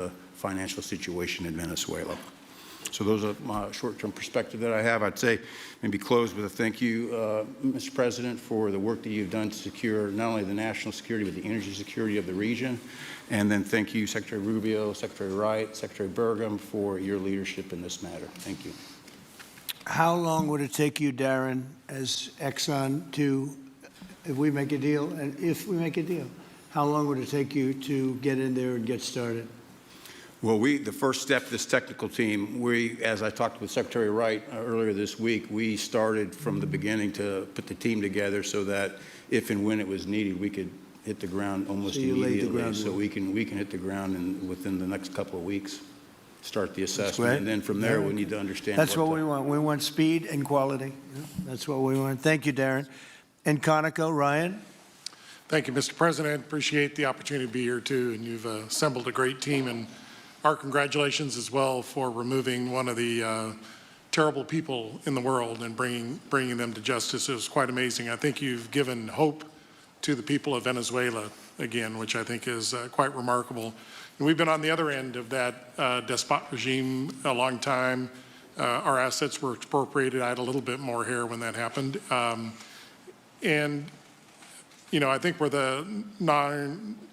the financial situation in Venezuela. So those are my short-term perspective that I have. I'd say maybe close with a thank you, Mr. President, for the work that you've done to secure not only the national security, but the energy security of the region. And then thank you, Secretary Rubio, Secretary Wright, Secretary Burgum, for your leadership in this matter. Thank you. How long would it take you, Darren, as Exxon to, if we make a deal, how long would it take you to get in there and get started? Well, the first step, this technical team, as I talked with Secretary Wright earlier this week, we started from the beginning to put the team together so that if and when it was needed, we could hit the ground almost immediately. So we can hit the ground within the next couple of weeks, start the assessment, and then from there we need to understand. That's what we want. We want speed and quality. That's what we want. Thank you, Darren. And Conoco, Ryan. Thank you, Mr. President. Appreciate the opportunity to be here too, and you've assembled a great team. And our congratulations as well for removing one of the terrible people in the world and bringing them to justice. It was quite amazing. I think you've given hope to the people of Venezuela again, which I think is quite remarkable. And we've been on the other end of that despot regime a long time. Our assets were expropriated. I had a little bit more hair when that happened. And you know, I think we're the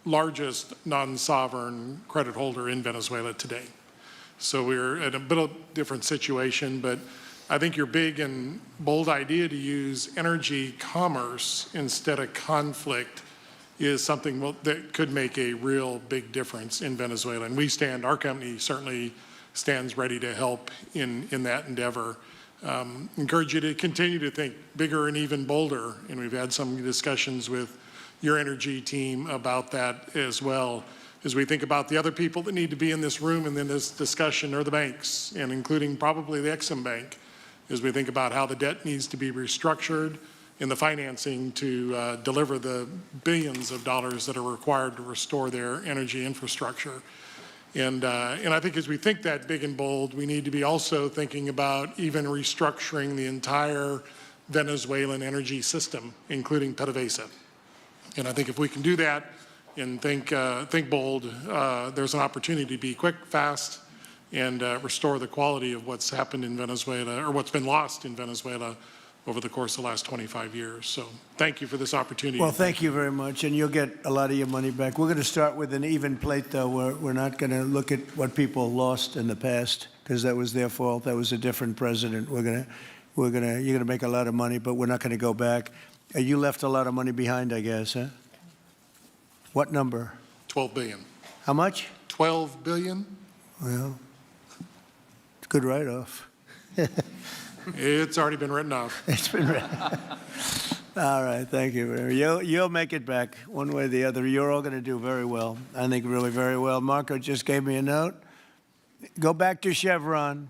largest non-sovereign credit holder in Venezuela today. So we're in a bit of a different situation, but I think your big and bold idea to use energy commerce instead of conflict is something that could make a real big difference in Venezuela. And our company certainly stands ready to help in that endeavor. Encourage you to continue to think bigger and even bolder, and we've had some discussions with your energy team about that as well. As we think about the other people that need to be in this room and in this discussion are the banks, and including probably the Exim Bank, as we think about how the debt needs to be restructured and the financing to deliver the billions of dollars that are required to restore their energy infrastructure. And I think as we think that big and bold, we need to be also thinking about even restructuring the entire Venezuelan energy system, including PDVSA. And I think if we can do that and think bold, there's an opportunity to be quick, fast, and restore the quality of what's happened in Venezuela, or what's been lost in Venezuela over the course of the last 25 years. So thank you for this opportunity. Well, thank you very much, and you'll get a lot of your money back. We're going to start with an even plate, though. We're not going to look at what people lost in the past, because that was their fault. That was a different president. You're going to make a lot of money, but we're not going to go back. You left a lot of money behind, I guess, huh? What number? 12 billion. How much? 12 billion. Well, it's a good write-off. It's already been written off. It's been written. All right, thank you. You'll make it back one way or the other. You're all going to do very well. I think really very well. Marco just gave me a note. Go back to Chevron.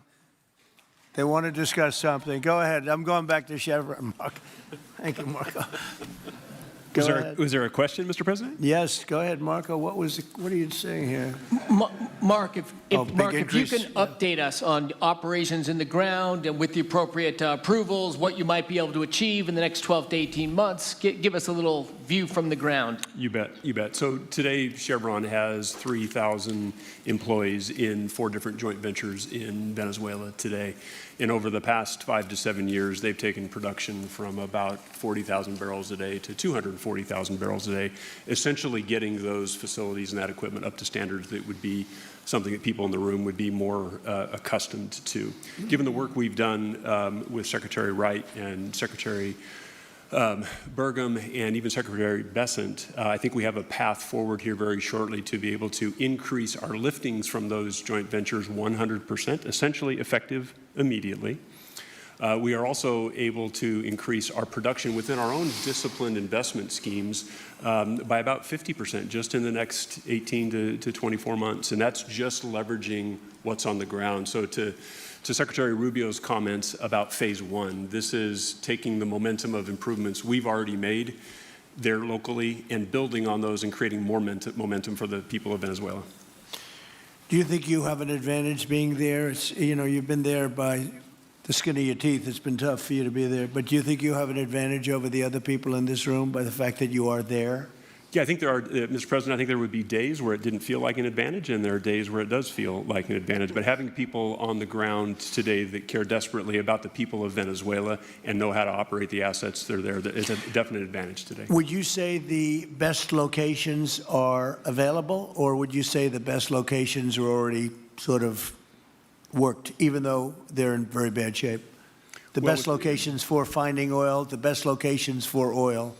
They want to discuss something. Go ahead. I'm going back to Chevron, Marco. Thank you, Marco. Was there a question, Mr. President? Yes, go ahead, Marco. What are you saying here? Mark, if you can update us on operations in the ground and with the appropriate approvals, what you might be able to achieve in the next 12 to 18 months, give us a little view from the ground. You bet, you bet. So today, Chevron has 3,000 employees in 4 different joint ventures in Venezuela today. And over the past 5 to 7 years, they've taken production from about 40,000 barrels a day to 240,000 barrels a day, essentially getting those facilities and that equipment up to standards that would be something that people in the room would be more accustomed to. Given the work we've done with Secretary Wright and Secretary Burgum and even Secretary Bessent, I think we have a path forward here very shortly to be able to increase our liftings from those joint ventures 100%, essentially effective immediately. We are also able to increase our production within our own disciplined investment schemes by about 50% just in the next 18 to 24 months, and that's just leveraging what's on the ground. So to Secretary Rubio's comments about phase 1, this is taking the momentum of improvements we've already made there locally and building on those and creating more momentum for the people of Venezuela. Do you think you have an advantage being there? You've been there by the skin of your teeth. It's been tough for you to be there. But do you think you have an advantage over the other people in this room by the fact that you are there? Yeah, I think there are, Mr. President, I think there would be days where it didn't feel like an advantage, and there are days where it does feel like an advantage. But having people on the ground today that care desperately about the people of Venezuela and know how to operate the assets that are there, is a definite advantage today. Would you say the best locations are available, or would you say the best locations are already sort of worked, even though they're in very bad shape? The Well, best locations for finding oil, the best locations for oil.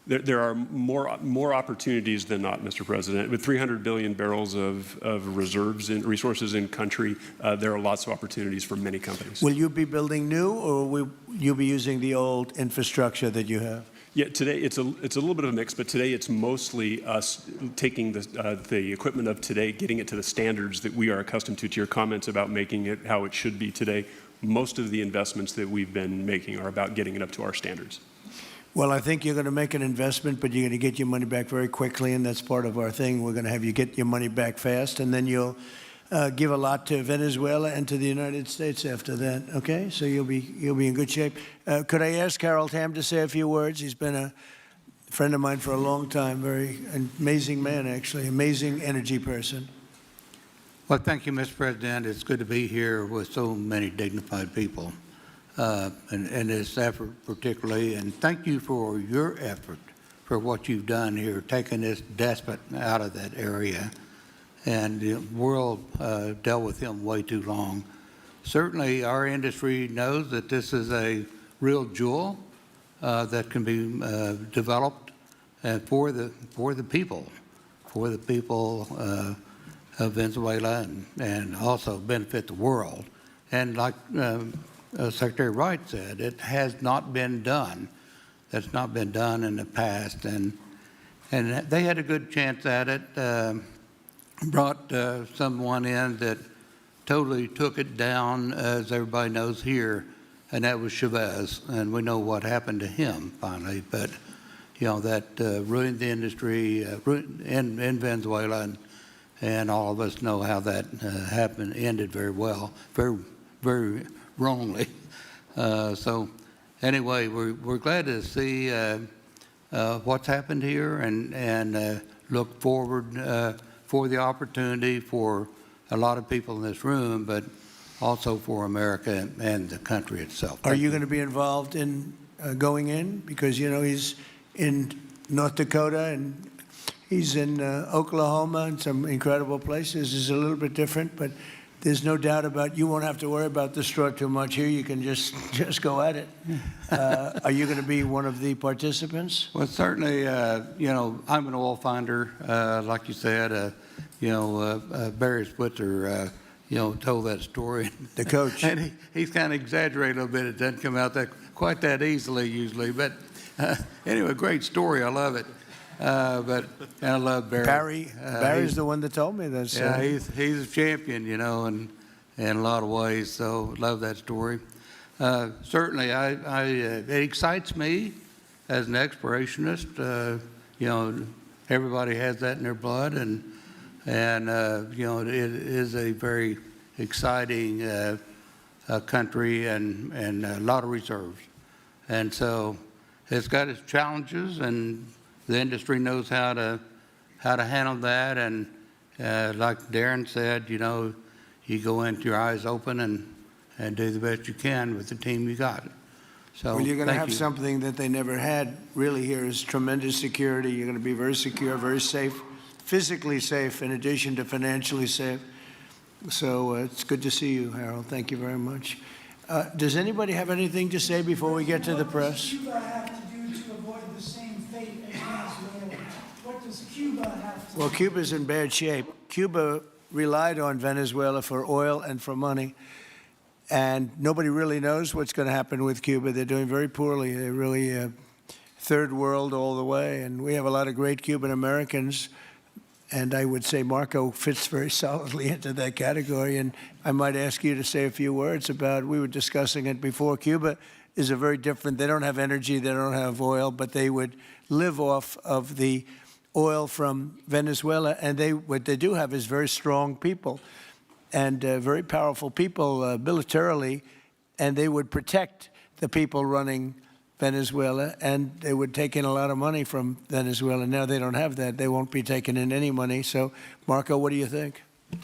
There are more opportunities than not, Mr. President. With 300 billion barrels of reserves and resources in country, there are lots of opportunities for many companies. Will you be building new, or will you be using the old infrastructure that you have? Yeah, today it's a little bit of a mix, but today it's mostly us taking the equipment of today, getting it to the standards that we are accustomed to your comments about making it how it should be today. Most of the investments that we've been making are about getting it up to our standards. Well, I think you're going to make an investment, but you're going to get your money back very quickly, and that's part of our thing. We're going to have you get your money back fast, and then you'll give a lot to Venezuela and to the United States after that. Okay, so you'll be in good shape. Could I ask Harold Hamm to say a few words? He's been a friend of mine for a long time. Very amazing man, actually, amazing energy person. Well, thank you, Mr. President. It's good to be here with so many dignified people. And this effort particularly, and thank you for your effort for what you've done here, taking this despot out of that area. And the world dealt with him way too long. Certainly, our industry knows that this is a real jewel that can be developed for the people of Venezuela, and also benefit the world. And like Secretary Wright said, it has not been done. That's not been done in the past, and they had a good chance at it. Brought someone in that totally took it down, as everybody knows here, and that was Chavez, and we know what happened to him finally. But you know that ruined the industry in Venezuela, and all of us know how that happened, ended very well, very wrongly. So anyway, we're glad to see what's happened here, and look forward for the opportunity for a lot of people in this room, but also for America and the country itself. Are you going to be involved in going in? Because, you know, he's in North Dakota and he's in Oklahoma and some incredible places. It's a little bit different, but there's no doubt about you won't have to worry about the straw too much here. You can just go at it. Are you going to be one of the participants? Well, certainly, you know, I'm an oil finder, like you said. You know, Barry Spitzer, you know, told that story. The coach. And he's kind of exaggerated a little bit. It doesn't come out quite that easily usually. But anyway, great story. I love it. But I love Barry. Barry's the one that told me this. Yeah, he's a champion, you know, in a lot of ways. So love that story. Certainly, it excites me as an explorationist. You know, everybody has that in their blood, and you know, it is a very exciting country and a lot of reserves, and so it's got its challenges, and the industry knows how to handle that. And like Darren said, you know, you go in with your eyes open and do the best you can with the team you got. So well, you're going to have you. something that they never had really here is tremendous security. You're going to be very secure, very safe, physically safe in addition to financially safe. So it's good to see you, Harold. Thank you very much. Does anybody have anything to say before we get to the press? What does Cuba have to do to avoid the same fate as Venezuela? What does Cuba have to do? Well, Cuba's in bad shape. Cuba relied on Venezuela for oil and for money, and nobody really knows what's going to happen with Cuba. They're doing very poorly. They're really third world all the way, and we have a lot of great Cuban Americans, and I would say Marco fits very solidly into that category. And I might ask you to say a few words about, we were discussing it before, Cuba is a very different, they don't have energy, they don't have oil, but they would live off of the oil from Venezuela, and what they do have is very strong people and very powerful people militarily, and they would protect the people running Venezuela, and they would take in a lot of money from Venezuela. Now they don't have that. They won't be taking in any money. So, Marco, what do you think?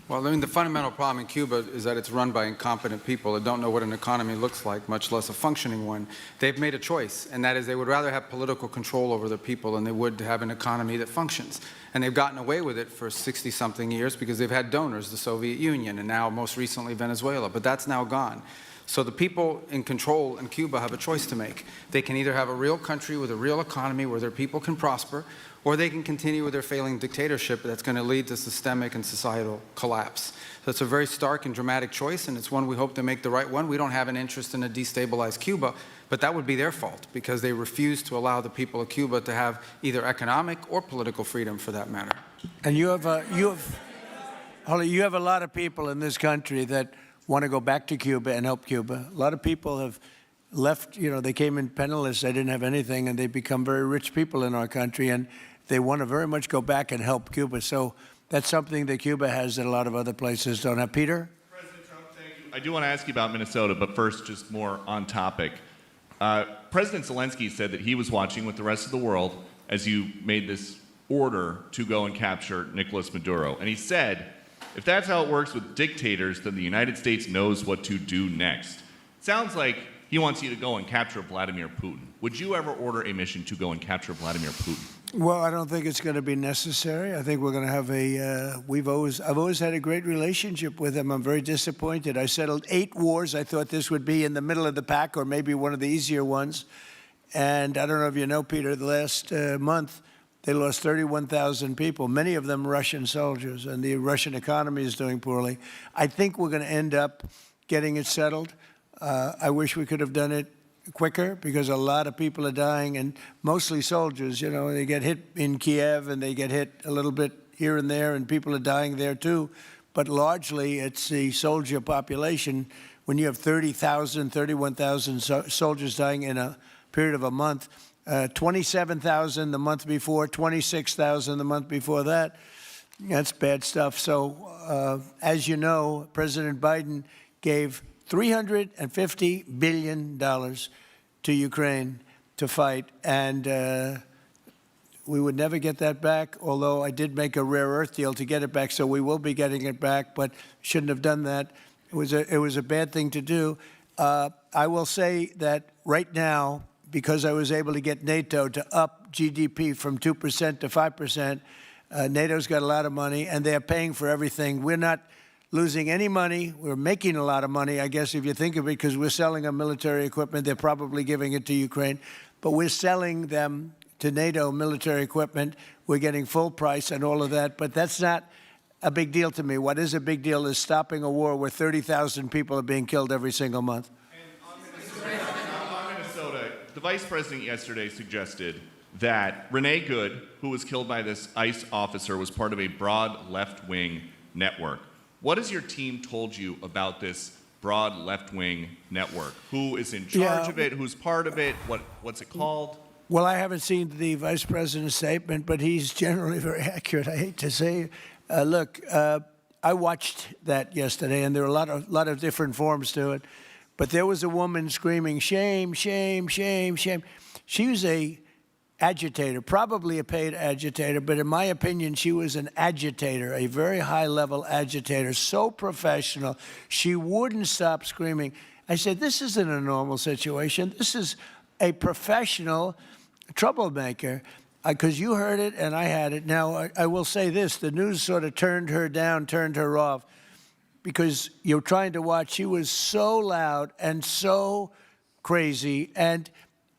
Well, I mean, the fundamental problem in Cuba is that it's run by incompetent people that don't know what an economy looks like, much less a functioning one. They've made a choice, and that is they would rather have political control over their people than they would to have an economy that functions. And they've gotten away with it for 60-something years because they've had donors, the Soviet Union, and now most recently Venezuela, but that's now gone. So the people in control in Cuba have a choice to make. They can either have a real country with a real economy where their people can prosper, or they can continue with their failing dictatorship that's going to lead to systemic and societal collapse. So it's a very stark and dramatic choice, and it's one we hope to make the right one. We don't have an interest in a destabilized Cuba, but that would be their fault because they refuse to allow the people of Cuba to have either economic or political freedom for that matter. And you have a lot of people in this country that want to go back to Cuba and help Cuba. A lot of people have left, they came in penniless, they didn't have anything, and they become very rich people in our country, and they want to very much go back and help Cuba. So that's something that Cuba has that a lot of other places don't have. Peter? President Trump, thank you. I do want to ask you about Minnesota, but first, just more on topic. President Zelensky said that he was watching with the rest of the world as you made this order to go and capture Nicolas Maduro. And he said, if that's how it works with dictators, then the United States knows what to do next. Sounds like he wants you to go and capture Vladimir Putin. Would you ever order a mission to go and capture Vladimir Putin? Well, I don't think it's going to be necessary. I think we're going to have I've always had a great relationship with him. I'm very disappointed. I settled 8 wars. I thought this would be in the middle of the pack or maybe one of the easier ones. And I don't know if you know, Peter, the last month, they lost 31,000 people, many of them Russian soldiers, and the Russian economy is doing poorly. I think we're going to end up getting it settled. I wish we could have done it quicker because a lot of people are dying, and mostly soldiers. They get hit in Kiev and they get hit a little bit here and there, and people are dying there too. But largely, it's the soldier population. When you have 30,000, 31,000 soldiers dying in a period of a month, 27,000 the month before, 26,000 the month before that. That's bad stuff. So, as you know, President Biden gave $350 billion to Ukraine to fight, and we would never get that back, although I did make a rare earth deal to get it back, so we will be getting it back, but shouldn't have done that. It was a bad thing to do. I will say that right now, because I was able to get NATO to up GDP from 2% to 5%, NATO's got a lot of money, and they're paying for everything. We're not losing any money. We're making a lot of money, I guess, if you think of it, because we're selling them military equipment. They're probably giving it to Ukraine. But we're selling them to NATO military equipment. We're getting full price and all of that. But that's not a big deal to me. What is a big deal is stopping a war where 30,000 people are being killed every single month. On Minnesota, the vice president yesterday suggested that Renee Good, who was killed by this ICE officer, was part of a broad left-wing network. What has your team told you about this broad left-wing network? Who is in charge of it? Who's part of it? What's it called? Well, I haven't seen the vice president's statement, but he's generally very accurate. I hate to say. Look, I watched that yesterday, and there were a lot of different forms to it. But there was a woman screaming, shame, shame, shame, shame. She was a agitator, probably a paid agitator, but in my opinion, she was an agitator, a very high-level agitator, so professional. She wouldn't stop screaming. I said, this isn't a normal situation. This is a professional troublemaker, because you heard it and I had it. Now, I will say this. The news sort of turned her down, turned her off, because you're trying to watch. She was so loud and so crazy and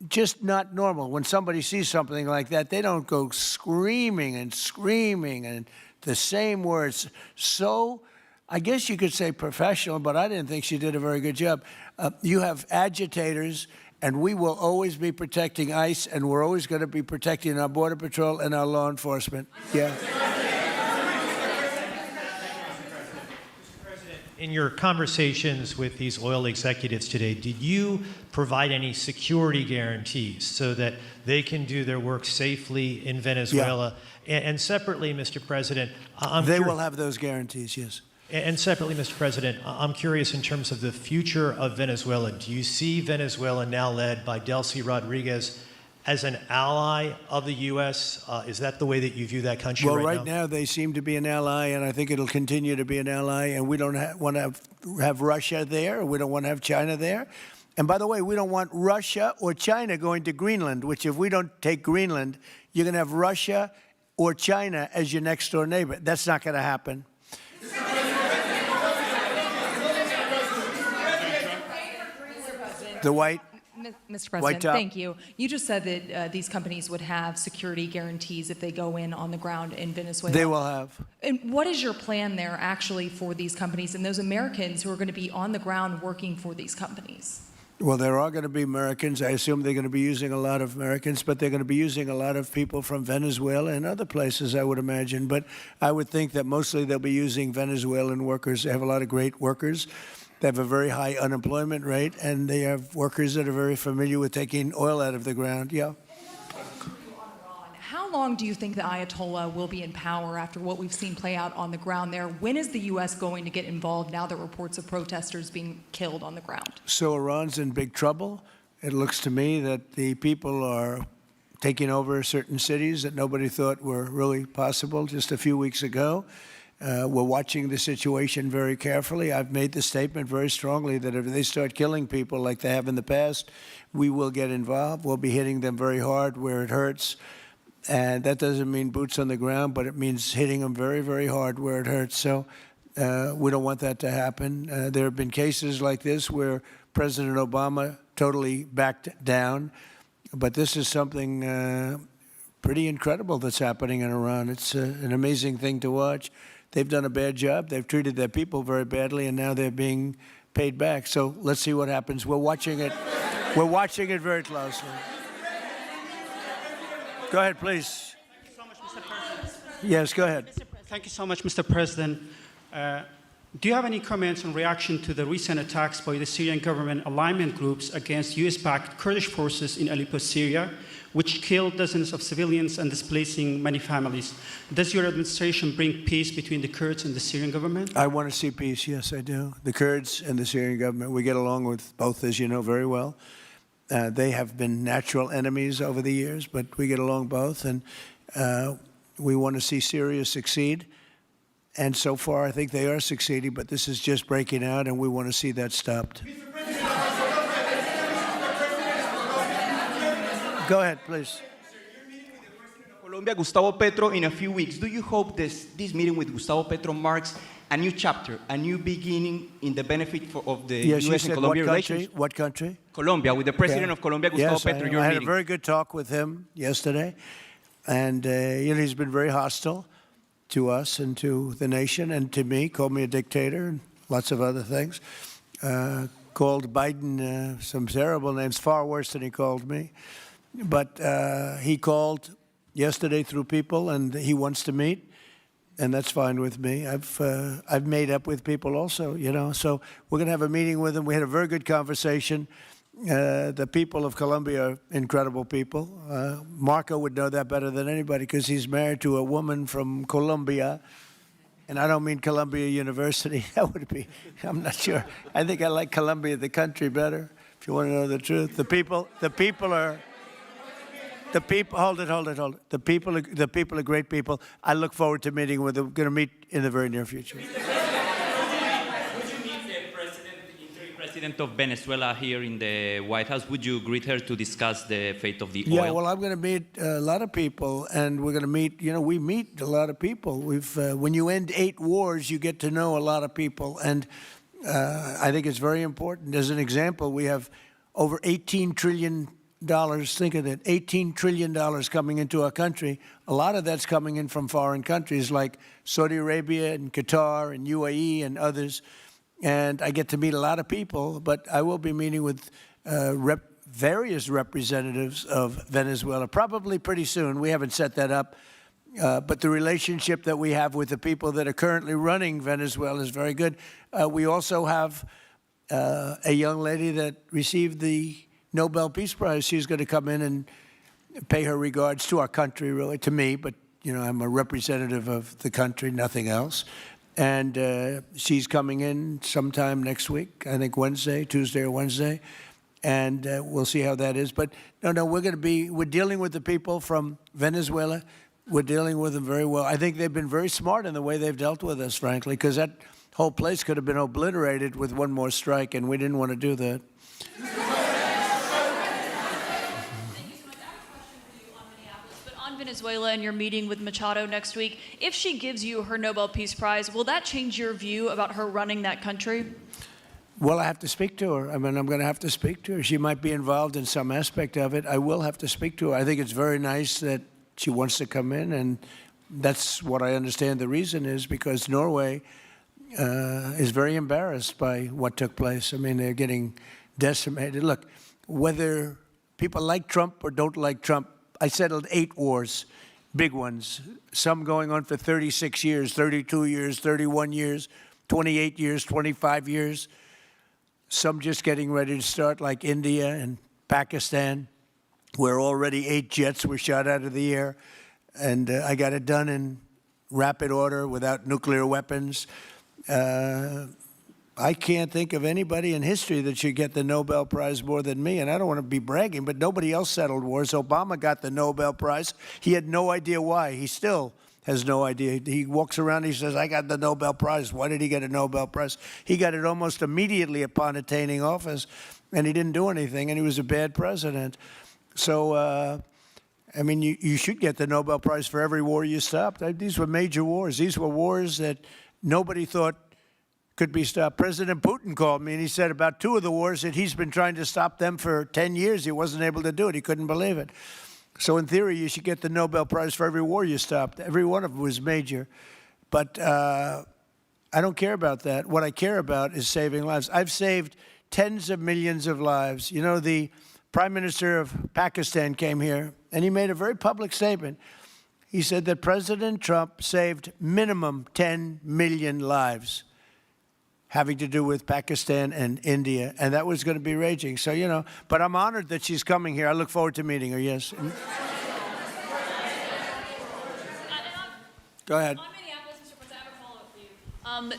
just not normal. When somebody sees something like that, they don't go screaming and the same words. So I guess you could say professional, but I didn't think she did a very good job. You have agitators, and we will always be protecting ICE, and we're always going to be protecting our Border Patrol and our law enforcement. Yeah. In your conversations with these oil executives today, did you provide any security guarantees so that they can do their work safely in Venezuela? Yeah. And separately, Mr. President, they will have those guarantees, yes. And separately, Mr. President, I'm curious in terms of the future of Venezuela. Do you see Venezuela, now led by Delcy Rodriguez, as an ally of the U.S.? Is that the way that you view that country Well, right right now they seem to be an ally, and I think it'll continue to be an ally. And we don't want to have Russia there. We don't want to have China there. And by the way, we don't want Russia or China going to Greenland, which if we don't take Greenland, you're going to have Russia or China as your next door neighbor. That's not going to happen. The white. Mr. White President, top. thank you. You just said that these companies would have security guarantees if they go in on the ground in Venezuela. They will have. And what is your plan there actually for these companies and those Americans who are going to be on the ground working for these companies? Well, there are going to be Americans. I assume they're going to be using a lot of Americans, but they're going to be using a lot of people from Venezuela and other places, I would imagine. But I would think that mostly they'll be using Venezuelan workers. They have a lot of great workers. They have a very high unemployment rate, and they have workers that are very familiar with taking oil out of the ground. Yeah. How long do you think the Ayatollah will be in power after what we've seen play out on the ground there? When is the U.S. going to get involved now that reports of protesters being killed on the ground? So Iran's in big trouble. It looks to me that the people are taking over certain cities that nobody thought were really possible just a few weeks ago. We're watching the situation very carefully. I've made the statement very strongly that if they start killing people like they have in the past, we will get involved. We'll be hitting them very hard where it hurts. And that doesn't mean boots on the ground, but it means hitting them very, very hard where it hurts. So we don't want that to happen. There have been cases like this where President Obama totally backed down. But this is something pretty incredible that's happening in Iran. It's an amazing thing to watch. They've done a bad job. They've treated their people very badly, and now they're being paid back. So let's see what happens. We're watching it. We're watching it very closely. Go ahead, please. Thank you so much, Mr. President. Yes, go ahead. Thank you so much, Mr. President. Do you have any comments in reaction to the recent attacks by the Syrian government alignment groups against US-backed Kurdish forces in Aleppo, Syria, which killed dozens of civilians and displacing many families? Does your administration bring peace between the Kurds and the Syrian government? I want to see peace. Yes, I do. The Kurds and the Syrian government, we get along with both, as you know very well. They have been natural enemies over the years, but we get along both, and we want to see Syria succeed. And so far, I think they are succeeding, but this is just breaking out, and we want to see that stopped. Go ahead, please. Colombia, Gustavo Petro, in a few weeks. Do you hope this meeting with Gustavo Petro marks a new chapter, a new beginning in the benefit of the U.S. and Colombia relations? What country? Colombia, with the president of Colombia, Gustavo Petro, your I had meeting. a very good talk with him yesterday, and he's been very hostile to us and to the nation and to me, called me a dictator and lots of other things, called Biden some terrible names, far worse than he called me. But he called yesterday through people, and he wants to meet. And that's fine with me. I've made up with people also, you know. So we're going to have a meeting with them. We had a very good conversation. The people of Colombia are incredible people. Marco would know that better than anybody because he's married to a woman from Colombia. And I don't mean Columbia University. That would be, I'm not sure. I think I like Columbia, the country, better, if you want to know the truth. The people are... Hold it. The people are great people. I look forward to meeting with them. We're going to meet in the very near future. Would you meet the interim president of Venezuela here in the White House? Would you greet her to discuss the fate of the oil? Yeah, well, I'm going to meet a lot of people, and we're going to meet, we meet a lot of people. When you end 8 wars, you get to know a lot of people, and I think it's very important. As an example, we have over $18 trillion. Think of it, $18 trillion coming into our country. A lot of that's coming in from foreign countries like Saudi Arabia and Qatar and UAE and others. And I get to meet a lot of people, but I will be meeting with various representatives of Venezuela, probably pretty soon. We haven't set that up. But the relationship that we have with the people that are currently running Venezuela is very good. We also have a young lady that received the Nobel Peace Prize. She's going to come in and pay her regards to our country, really, to me, but, I'm a representative of the country, nothing else. and she's coming in sometime next week, I think Tuesday or Wednesday, and we'll see how that is. But no, we're dealing with the people from Venezuela. We're dealing with them very well. I think they've been very smart in the way they've dealt with us, frankly, because that whole place could have been obliterated with one more strike, and we didn't want to do that. Venezuela and your meeting with Machado next week, if she gives you her Nobel Peace Prize, will that change your view about her running that country? Well, I have to speak to her. I mean, I'm going to have to speak to her. She might be involved in some aspect of it. I will have to speak to her. I think it's very nice that she wants to come in, and that's what I understand the reason is, because Norway is very embarrassed by what took place. I mean, they're getting decimated. Look, whether people like Trump or don't like Trump, I settled 8 wars, big ones, some going on for 36 years, 32 years, 31 years, 28 years, 25 years, some just getting ready to start, like India and Pakistan, where already 8 jets were shot out of the air, and I got it done in rapid order without nuclear weapons. I can't think of anybody in history that should get the Nobel Prize more than me, and I don't want to be bragging, but nobody else settled wars. Obama got the Nobel Prize. He had no idea why. He still has no idea. He walks around, he says, I got the Nobel Prize. Why did he get a Nobel Prize? He got it almost immediately upon attaining office, and he didn't do anything, and he was a bad president. So, I mean, you should get the Nobel Prize for every war you stopped. These were major wars. These were wars that nobody thought could be stopped. President Putin called me, and he said about 2 of the wars that he's been trying to stop them for 10 years. He wasn't able to do it. He couldn't believe it. So in theory, you should get the Nobel Prize for every war you stopped. Every one of them was major. But I don't care about that. What I care about is saving lives. I've saved tens of millions of lives. You know, the Prime Minister of Pakistan came here, and he made a very public statement. He said that President Trump saved minimum 10 million lives having to do with Pakistan and India, and that was going to be raging. So, you know, but I'm honored that she's coming here. I look forward to meeting her, yes. Go ahead.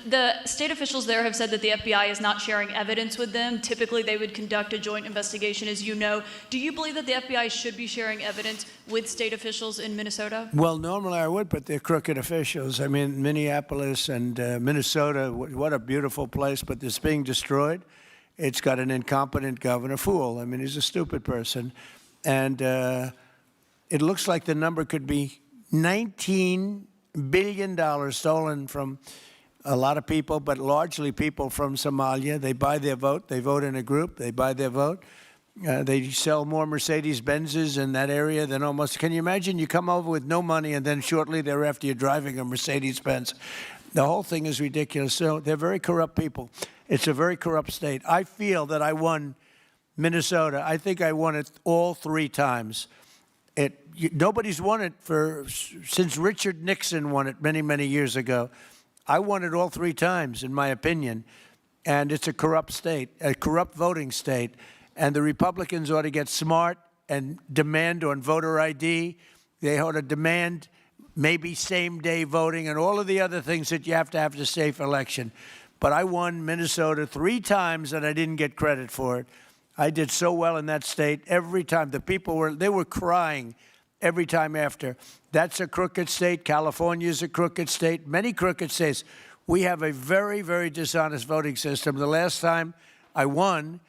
The state officials there have said that the FBI is not sharing evidence with them. Typically, they would conduct a joint investigation, as you know. Do you believe that the FBI should be sharing evidence with state officials in Minnesota? Well, normally I would, but they're crooked officials. I mean, Minneapolis and Minnesota, what a beautiful place, but it's being destroyed. It's got an incompetent governor, fool. I mean, he's a stupid person. And it looks like the number could be $19 billion stolen from a lot of people, but largely people from Somalia. They buy their vote. They vote in a group. They buy their vote. They sell more Mercedes-Benzes in that area than almost. Can you imagine you come over with no money and then shortly thereafter you're driving a Mercedes-Benz? The whole thing is ridiculous. So they're very corrupt people. It's a very corrupt state. I feel that I won Minnesota. I think I won it all 3 times. Nobody's won it since Richard Nixon won it many, many years ago. I won it all 3 times, in my opinion, and it's a corrupt state, a corrupt voting state, and the Republicans ought to get smart and demand on voter ID. They ought to demand maybe same-day voting and all of the other things that you have to have a safe election. But I won Minnesota 3 times, and I didn't get credit for it. I did so well in that state every time. The people were crying every time after. That's a crooked state. California is a crooked state. Many crooked states. We have a very, very dishonest voting system. The last time I won,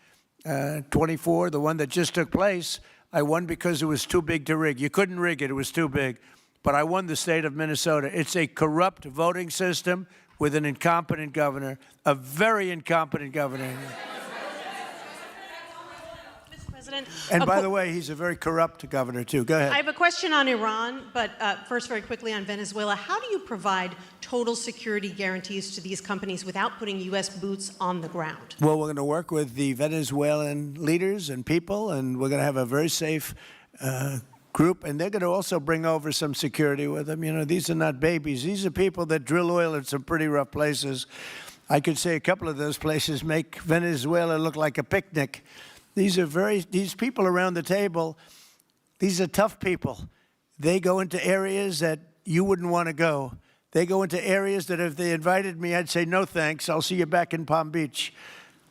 24, the one that just took place, I won because it was too big to rig. You couldn't rig it. It was too big. But I won the state of Minnesota. It's a corrupt voting system with an incompetent governor, a very incompetent governor. And by the way, he's a very corrupt governor, too. Go ahead. I have a question on Iran, but first, very quickly on Venezuela. How do you provide total security guarantees to these companies without putting U.S. boots on the ground? Well, we're going to work with the Venezuelan leaders and people, and we're going to have a very safe group, and they're going to also bring over some security with them. You know, these are not babies. These are people that drill oil in some pretty rough places. I could say a couple of those places make Venezuela look like a picnic. These people around the table, these are tough people. They go into areas that you wouldn't want to go. They go into areas that if they invited me, I'd say, no thanks, I'll see you back in Palm Beach.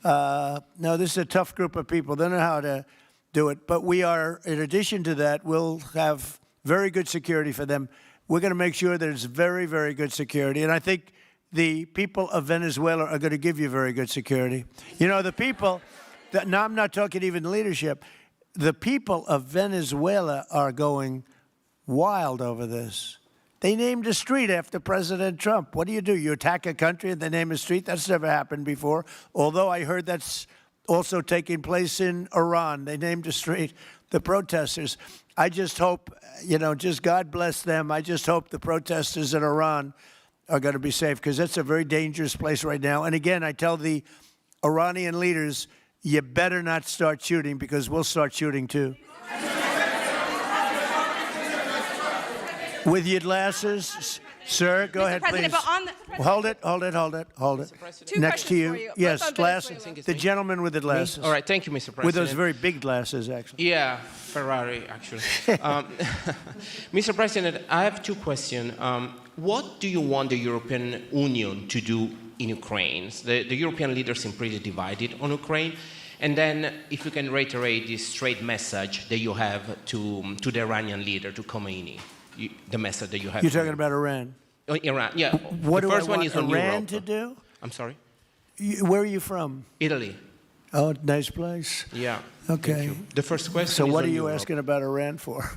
No, this is a tough group of people. They know how to do it. But we are, in addition to that, we'll have very good security for them. We're going to make sure there's very, very good security. And I think the people of Venezuela are going to give you very good security. You know, the people, now I'm not talking even leadership, the people of Venezuela are going wild over this. They named a street after President Trump. What do? You attack a country and they name a street? That's never happened before, although I heard that's also taking place in Iran. They named a street, the protesters. I just hope, you know, just God bless them. I just hope the protesters in Iran are going to be safe, because that's a very dangerous place right now. And again, I tell the Iranian leaders, you better not start shooting, because we'll start shooting too. With your glasses, sir, go ahead, please. Hold it. Next to you. Yes, glasses. The gentleman with the glasses. All right, thank you, Mr. President. With those very big glasses, actually. Yeah, Ferrari, actually. Mr. President, I have two questions. What do you want the European Union to do in Ukraine? The European leaders seem pretty divided on Ukraine. And then, if you can reiterate this straight message that you have to the Iranian leader, to Khomeini, the message that you have. You're talking about Iran? Oh, Iran, yeah. What the do I first one want is on Iran Europe. to do? I'm sorry? Where are you from? Italy. Oh, nice place. Yeah. Okay. Thank you. The first question So is what on are you Europe. asking about Iran for?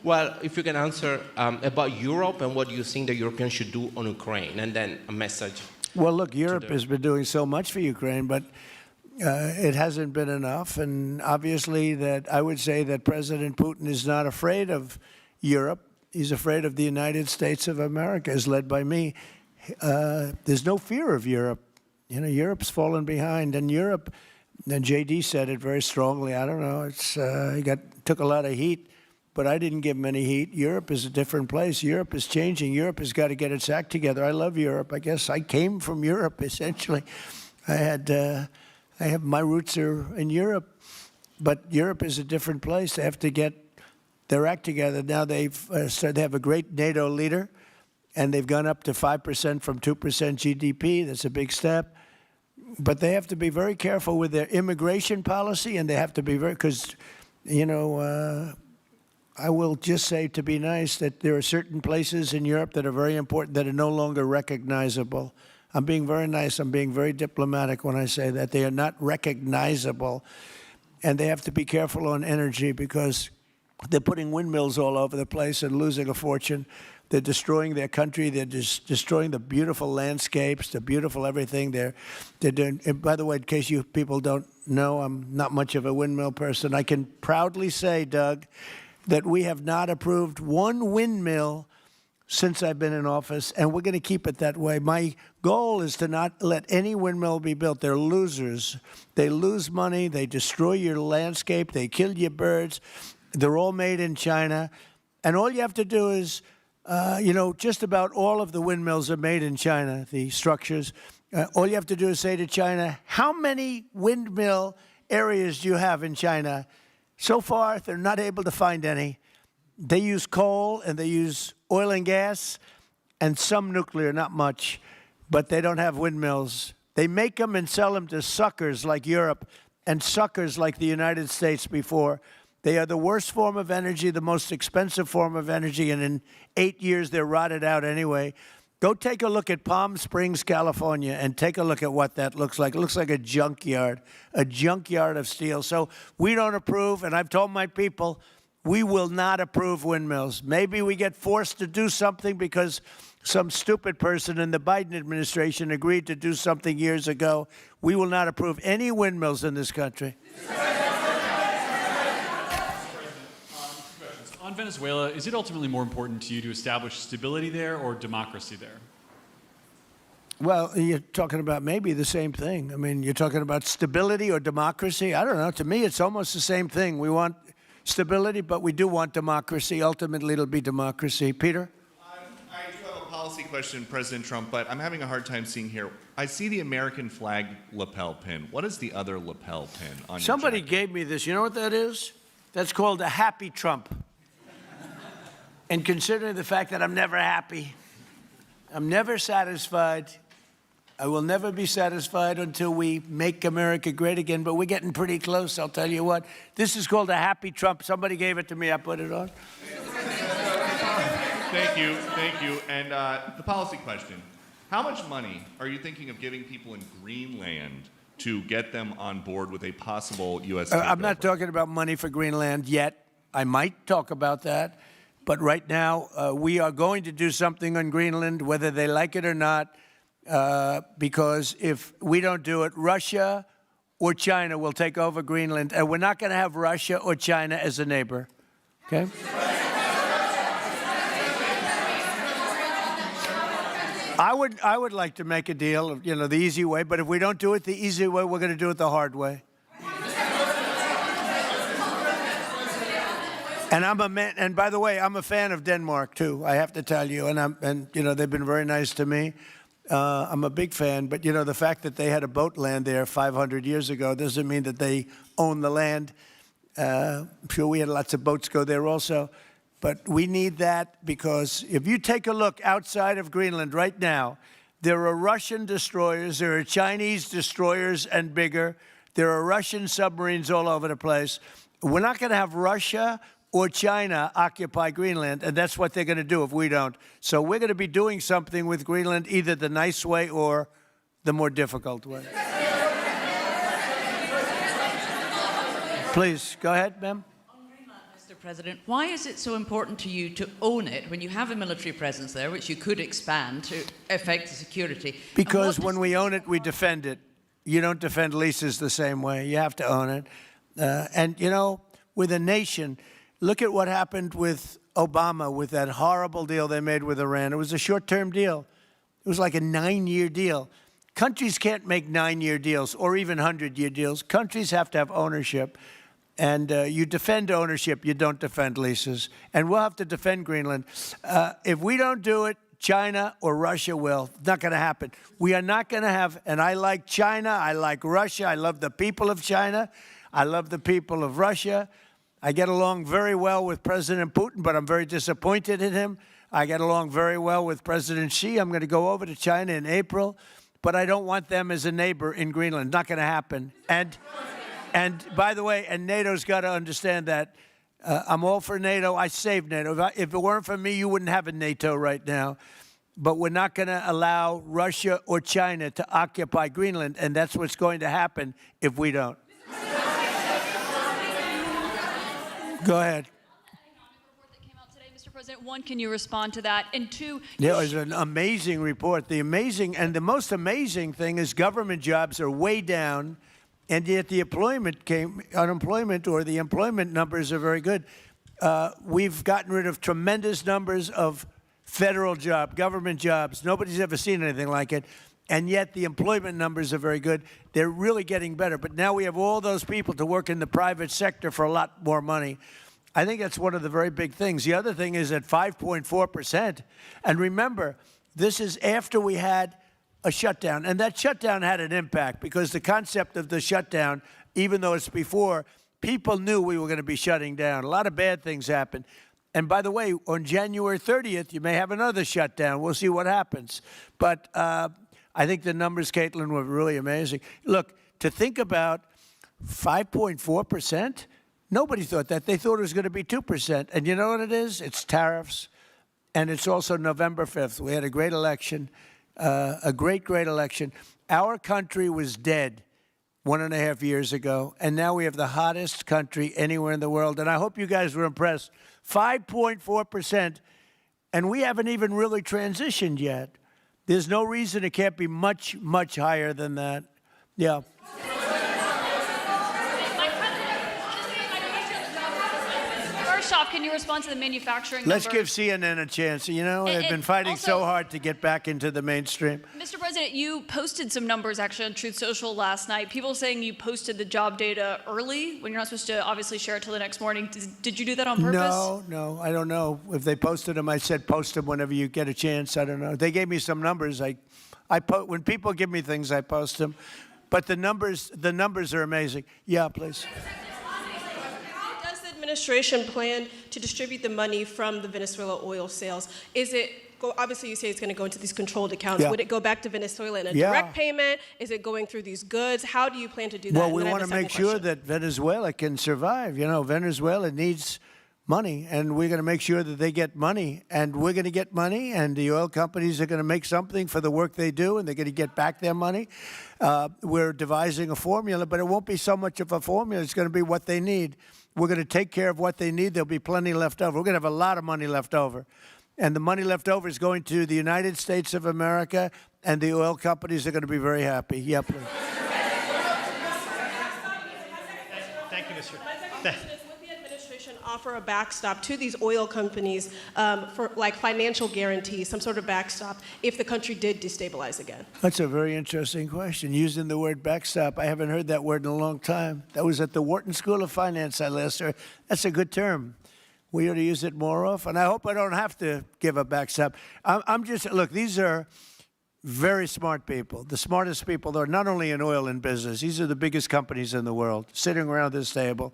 Well, if you can answer about Europe and what you think the Europeans should do on Ukraine, and then a message. Well, look, Europe has been doing so much for Ukraine, but it hasn't been enough. And obviously that I would say that President Putin is not afraid of Europe. He's afraid of the United States of America, as led by me. There's no fear of Europe. You know, Europe's fallen behind. And Europe, and J.D. said it very strongly, I don't know, he took a lot of heat, but I didn't give him any heat. Europe is a different place. Europe is changing. Europe has got to get its act together. I love Europe. I guess I came from Europe, essentially. My roots are in Europe, but Europe is a different place. They have to get their act together. Now they have a great NATO leader, and they've gone up to 5% from 2% GDP. That's a big step. But they have to be very careful with their immigration policy, and they have to be because, you know, I will just say, to be nice, that there are certain places in Europe that are very important that are no longer recognizable. I'm being very nice. I'm being very diplomatic when I say that. They are not recognizable, and they have to be careful on energy, because they're putting windmills all over the place and losing a fortune. They're destroying their country. They're just destroying the beautiful landscapes, the beautiful everything. They're doing. And by the way, in case you people don't know, I'm not much of a windmill person. I can proudly say, Doug, that we have not approved one windmill since I've been in office, and we're going to keep it that way. My goal is to not let any windmill be built. They're losers. They lose money. They destroy your landscape. They kill your birds. They're all made in China. And all you have to do is, you know, just about all of the windmills are made in China, the structures. All you have to do is say to China, how many windmill areas do you have in China? So far, they're not able to find any. They use coal and they use oil and gas and some nuclear, not much, but they don't have windmills. They make them and sell them to suckers like Europe and suckers like the United States before. They are the worst form of energy, the most expensive form of energy, and in 8 years they're rotted out anyway. Go take a look at Palm Springs, California, and take a look at what that looks like. It looks like a junkyard of steel. So we don't approve, and I've told my people, we will not approve windmills. Maybe we get forced to do something because some stupid person in the Biden administration agreed to do something years ago. We will not approve any windmills in this country. On Venezuela, is it ultimately more important to you to establish stability there or democracy there? Well, you're talking about maybe the same thing. I mean, you're talking about stability or democracy. I don't know. To me, it's almost the same thing. We want stability, but we do want democracy. Ultimately, it'll be democracy. Peter? I do have a policy question, President Trump, but I'm having a hard time seeing here. I see the American flag lapel pin. What is the other lapel pin on Somebody your jacket? gave me this. You know what that is? That's called a happy Trump. And considering the fact that I'm never happy, I'm never satisfied. I will never be satisfied until we make America great again, but we're getting pretty close, I'll tell you what. This is called a happy Trump. Somebody gave it to me, I put it on. Thank you, thank you. And the policy question. How much money are you thinking of giving people in Greenland to get them on board with a possible U.S. I'm not talking about money for Greenland yet. I might talk about that. But right now, we are going to do something on Greenland, whether they like it or not, because if we don't do it, Russia or China will take over Greenland, and we're not going to have Russia or China as a neighbor. Okay? I would like to make a deal, the easy way, but if we don't do it the easy way, we're going to do it the hard way. And I'm a man, and by the way, I'm a fan of Denmark too, I have to tell you, and they've been very nice to me. I'm a big fan, but the fact that they had a boat land there 500 years ago doesn't mean that they own the land. I'm sure we had lots of boats go there also. But we need that because if you take a look outside of Greenland right now, there are Russian destroyers, there are Chinese destroyers and bigger, there are Russian submarines all over the place. We're not going to have Russia or China occupy Greenland, and that's what they're going to do if we don't. So we're going to be doing something with Greenland, either the nice way or the more difficult way. Please, go ahead, ma'am. Mr. President, why is it so important to you to own it when you have a military presence there, which you could expand to affect the security? Because when we own it, we defend it. You don't defend leases the same way. You have to own it. And, with a nation, look at what happened with Obama, with that horrible deal they made with Iran. It was a short-term deal. It was like a 9-year deal. Countries can't make 9-year deals or even 100-year deals. Countries have to have ownership. And you defend ownership, you don't defend leases. And we'll have to defend Greenland. If we don't do it, China or Russia will. It's not going to happen. We are not going to have, and I like China, I like Russia, I love the people of China, I love the people of Russia. I get along very well with President Putin, but I'm very disappointed in him. I get along very well with President Xi. I'm going to go over to China in April, but I don't want them as a neighbor in Greenland. Not going to happen. And by the way, and NATO's got to understand that. I'm all for NATO. I saved NATO. If it weren't for me, you wouldn't have a NATO right now. But we're not going to allow Russia or China to occupy Greenland, and that's what's going to happen if we don't. Go ahead. Mr. President, one, can you respond to that? And two, it was an amazing report. The most amazing thing is government jobs are way down. And yet the unemployment or the employment numbers are very good. We've gotten rid of tremendous numbers of federal government jobs. Nobody's ever seen anything like it. And yet the employment numbers are very good. They're really getting better. But now we have all those people to work in the private sector for a lot more money. I think that's one of the very big things. The other thing is at 5.4%. And remember, this is after we had a shutdown. And that shutdown had an impact because the concept of the shutdown, even though it's before, people knew we were going to be shutting down. A lot of bad things happened. And by the way, on January 30th, you may have another shutdown. We'll see what happens. But I think the numbers, Caitlin, were really amazing. Look, to think about 5.4%, nobody thought that. They thought it was going to be 2%. And you know what it is? It's tariffs. And it's also November 5th. We had a great election. A great election. Our country was dead 1.5 years ago, and now we have the hottest country anywhere in the world. And I hope you guys were impressed. 5.4%, and we haven't even really transitioned yet. There's no reason it can't be much, much higher than that. Yeah. First off, can you respond to the manufacturing Let's numbers? give CNN a chance. They've been fighting so hard to get back into the mainstream. Mr. President, you posted some numbers actually on Truth Social last night. People saying you posted the job data early when you're not supposed to obviously share it till the next morning. Did you do that on purpose? No, I don't know. If they posted them, I said post them whenever you get a chance. I don't know. They gave me some numbers. When people give me things, I post them. But the numbers are amazing. Yeah, please. Administration plan to distribute the money from the Venezuela oil sales? Is it go, obviously you say it's going to go into these controlled accounts. Yeah. Would it go back to Venezuela in a Yeah. direct payment? Is it going through these goods? How do you plan to do that? Well, And we then I have want a to make second sure question. that Venezuela can survive. You know, Venezuela needs money, and we're going to make sure that they get money, and we're going to get money, and the oil companies are going to make something for the work they do, and they're going to get back their money. We're devising a formula, but it won't be so much of a formula. It's going to be what they need. We're going to take care of what they need. There'll be plenty left over. We're going to have a lot of money left over. And the money left over is going to the United States of America, and the oil companies are going to be very happy. Yeah, please. Thank you, Mr. Would the administration offer a backstop to these oil companies for like financial guarantees, some sort of backstop, if the country did destabilize again? That's a very interesting question. Using the word backstop, I haven't heard that word in a long time. That was at the Wharton School of Finance I last heard. That's a good term. We ought to use it more often. I hope I don't have to give a backstop. I'm just, look, these are very smart people, the smartest people. They're not only in oil and business. These are the biggest companies in the world sitting around this table.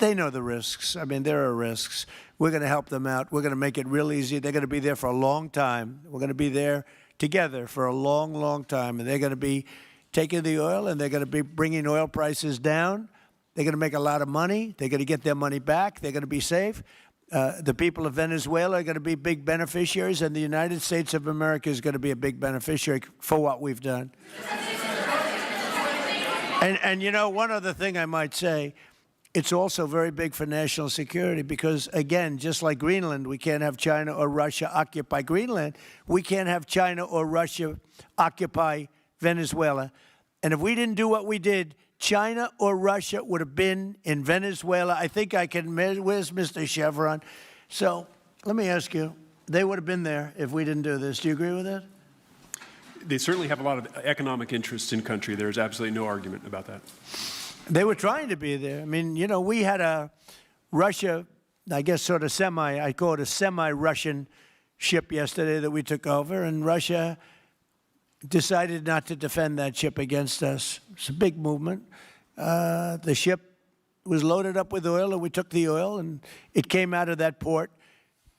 They know the risks. I mean, there are risks. We're going to help them out. We're going to make it real easy. They're going to be there for a long time. We're going to be there together for a long, long time. And they're going to be taking the oil, and they're going to be bringing oil prices down. They're going to make a lot of money. They're going to get their money back. They're going to be safe. The people of Venezuela are going to be big beneficiaries, and the United States of America is going to be a big beneficiary for what we've done. And you know, one other thing I might say, it's also very big for national security because, again, just like Greenland, we can't have China or Russia occupy Greenland. We can't have China or Russia occupy Venezuela. And if we didn't do what we did, China or Russia would have been in Venezuela. I think I can, where's Mr. Chevron? So let me ask you, they would have been there if we didn't do this. Do you agree with that? They certainly have a lot of economic interests in country. There's absolutely no argument about that. They were trying to be there. I mean, you know, we had a Russia, I guess sort of I call it a semi-Russian ship yesterday that we took over, and Russia decided not to defend that ship against us. It's a big movement. The ship was loaded up with oil, and we took the oil, and it came out of that port.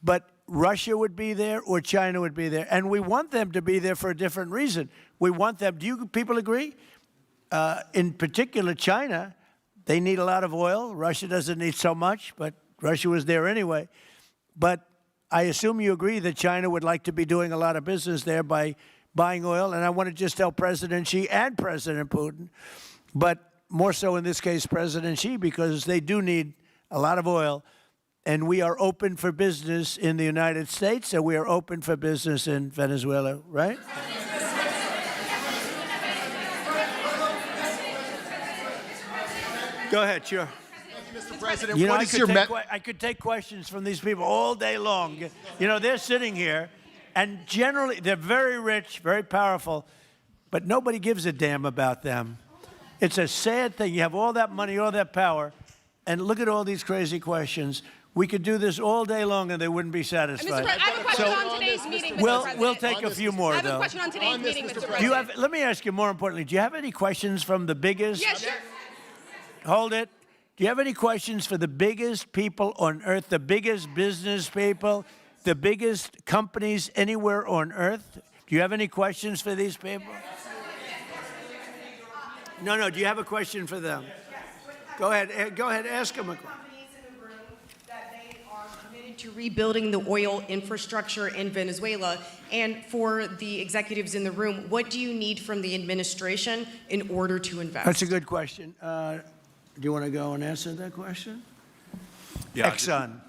But Russia would be there or China would be there, and we want them to be there for a different reason. We want them, do you people agree? In particular, China, they need a lot of oil. Russia doesn't need so much, but Russia was there anyway. But I assume you agree that China would like to be doing a lot of business there by buying oil, and I want to just tell President Xi and President Putin, but more so in this case President Xi, because they do need a lot of oil, and we are open for business in the United States, and we are open for business in Venezuela, right? Go ahead, sure. Mr. President, You know, what is your I could take questions from these people all day long. You know, they're sitting here, and generally, they're very rich, very powerful, but nobody gives a damn about them. It's a sad thing. You have all that money, all that power, and look at all these crazy questions. We could do this all day long, and they wouldn't be satisfied. I have a question on today's meeting, Mr. President. We'll take a few more, I have though. a question on today's meeting, Mr. President. Do you have? Let me ask you more importantly. Do you have any questions from the biggest? Yes, sure. Hold it. Do you have any questions for the biggest people on earth, the biggest business people, the biggest companies anywhere on earth? Do you have any questions for these people? No. Do you have a question for them? Go ahead. Go ahead. Ask them a question. To rebuilding the oil infrastructure in Venezuela, and for the executives in the room, what do you need from the administration in order to invest? That's a good question. Do you want to go and answer that question? Yeah, Exxon,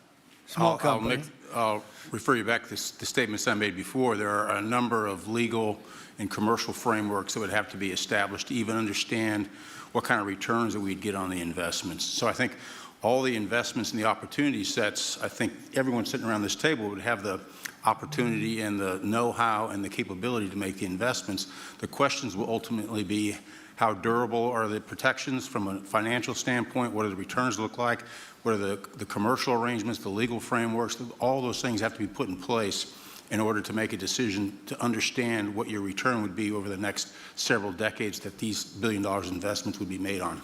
small company. I'll refer you back to the statements I made before. There are a number of legal and commercial frameworks that would have to be established to even understand what kind of returns that we'd get on the investments. So I think all the investments and the opportunity sets, I think everyone sitting around this table would have the opportunity and the know-how and the capability to make the investments. The questions will ultimately be, how durable are the protections from a financial standpoint? What do the returns look like? What are the commercial arrangements, the legal frameworks? All those things have to be put in place in order to make a decision to understand what your return would be over the next several decades that these $1 billion investments would be made on.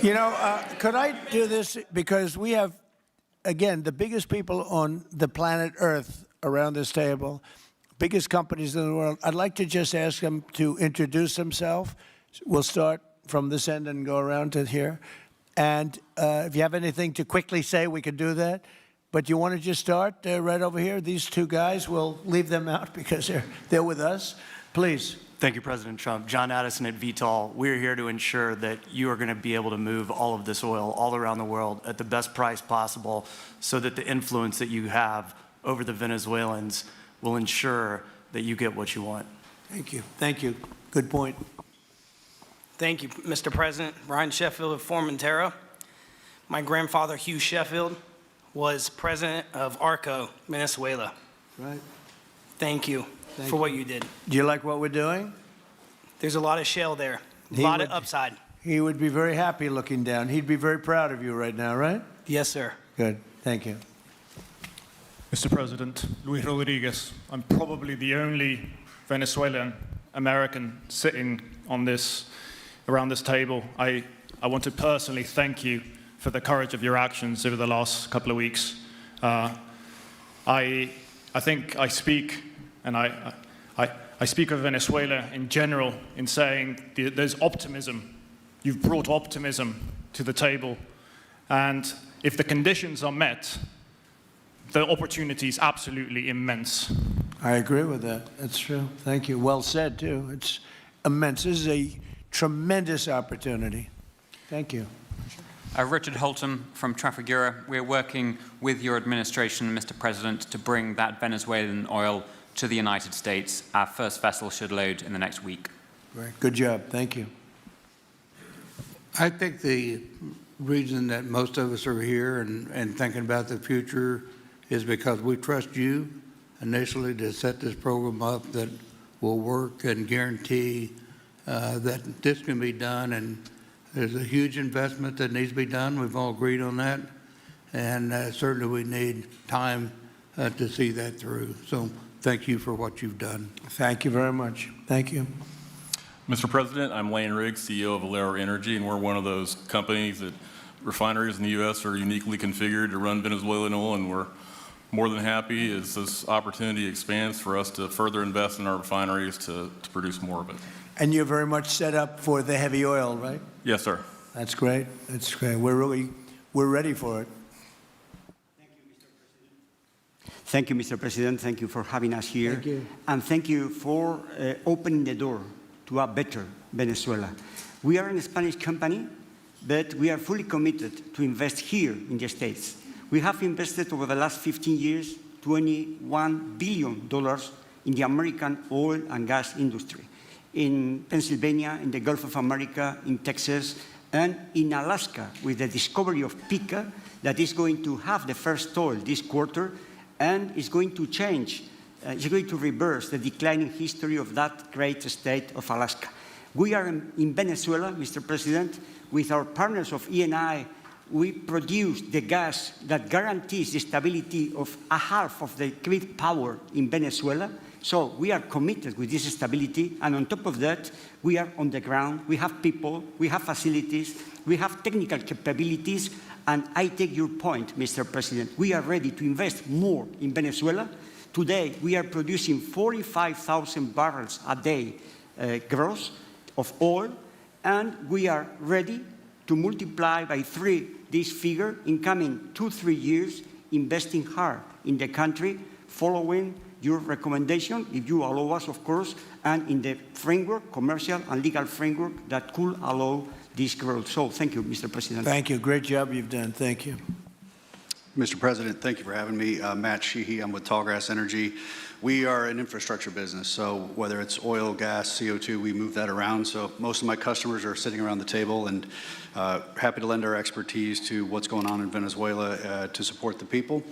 You know, could I do this? Because we have, again, the biggest people on the planet Earth around this table, biggest companies in the world. I'd like to just ask them to introduce themselves. We'll start from this end and go around to here. And if you have anything to quickly say, we can do that. But you want to just start right over here? These two guys, we'll leave them out because they're with us. Please. Thank you, President Trump. John Addison at VTOL. We're here to ensure that you are going to be able to move all of this oil all around the world at the best price possible so that the influence that you have over the Venezuelans will ensure that you get what you want. Thank you. Thank you. Good point. Thank you, Mr. President. Brian Sheffield of Formentera. My grandfather, Hugh Sheffield, was president of ARCO, Venezuela. Right. Thank you for what you did. Do you like what we're doing? There's a lot of shale there, a lot of upside. He would be very happy looking down. He'd be very proud of you right now, right? Yes, sir. Good. Thank you. Mr. President, Luis Rodriguez. I'm probably the only Venezuelan American sitting on around this table. I want to personally thank you for the courage of your actions over the last couple of weeks. I think I speak, and I speak of Venezuela in general in saying there's optimism. You've brought optimism to the table, and if the conditions are met, the opportunity is absolutely immense. I agree with that. That's true. Thank you. Well said, too. It's immense. This is a tremendous opportunity. Thank you. Richard Holton from Trafigura. We're working with your administration, Mr. President, to bring that Venezuelan oil to the United States. Our first vessel should load in the next week. Great. Good job. Thank you. I think the reason that most of us are here and thinking about the future is because we trust you initially to set this program up that will work and guarantee that this can be done. And there's a huge investment that needs to be done. We've all agreed on that. And certainly we need time to see that through. So thank you for what you've done. Thank you very much. Thank you. Mr. President, I'm Lane Riggs, CEO of Valero Energy, and we're one of those companies that refineries in the U.S. are uniquely configured to run Venezuelan oil, and we're more than happy as this opportunity expands for us to further invest in our refineries to produce more of it. And you're very much set up for the heavy oil, right? Yes, sir. That's great. That's great. We're ready for it. Thank you, Mr. President. Thank you for having us here. Thank you. And thank you for opening the door to a better Venezuela. We are a Spanish company, but we are fully committed to invest here in the States. We have invested over the last 15 years, $21 billion in the American oil and gas industry. In Pennsylvania, in the Gulf of America, in Texas, and in Alaska with the discovery of Pica that is going to have the first oil this quarter and is going to change, is going to reverse the declining history of that great state of Alaska. We are in Venezuela, Mr. President, with our partners of Eni. We produce the gas that guarantees the stability of a half of the grid power in Venezuela. So we are committed with this stability, and on top of that, we are on the ground, we have people, we have facilities, we have technical capabilities, and I take your point, Mr. President. We are ready to invest more in Venezuela. Today, we are producing 45,000 barrels a day gross of oil, and we are ready to multiply by 3 this figure in coming 2-3 years, investing hard in the country, following your recommendation, if you allow us, of course, and in the framework, commercial and legal framework that could allow this growth. So thank you, Mr. President. Thank you. Great job you've done. Thank you. Mr. President, thank you for having me. Matt Sheehy, I'm with Tallgrass Energy. We are an infrastructure business, so whether it's oil, gas, CO2, we move that around. So most of my customers are sitting around the table and happy to lend our expertise to what's going on in Venezuela to support the people.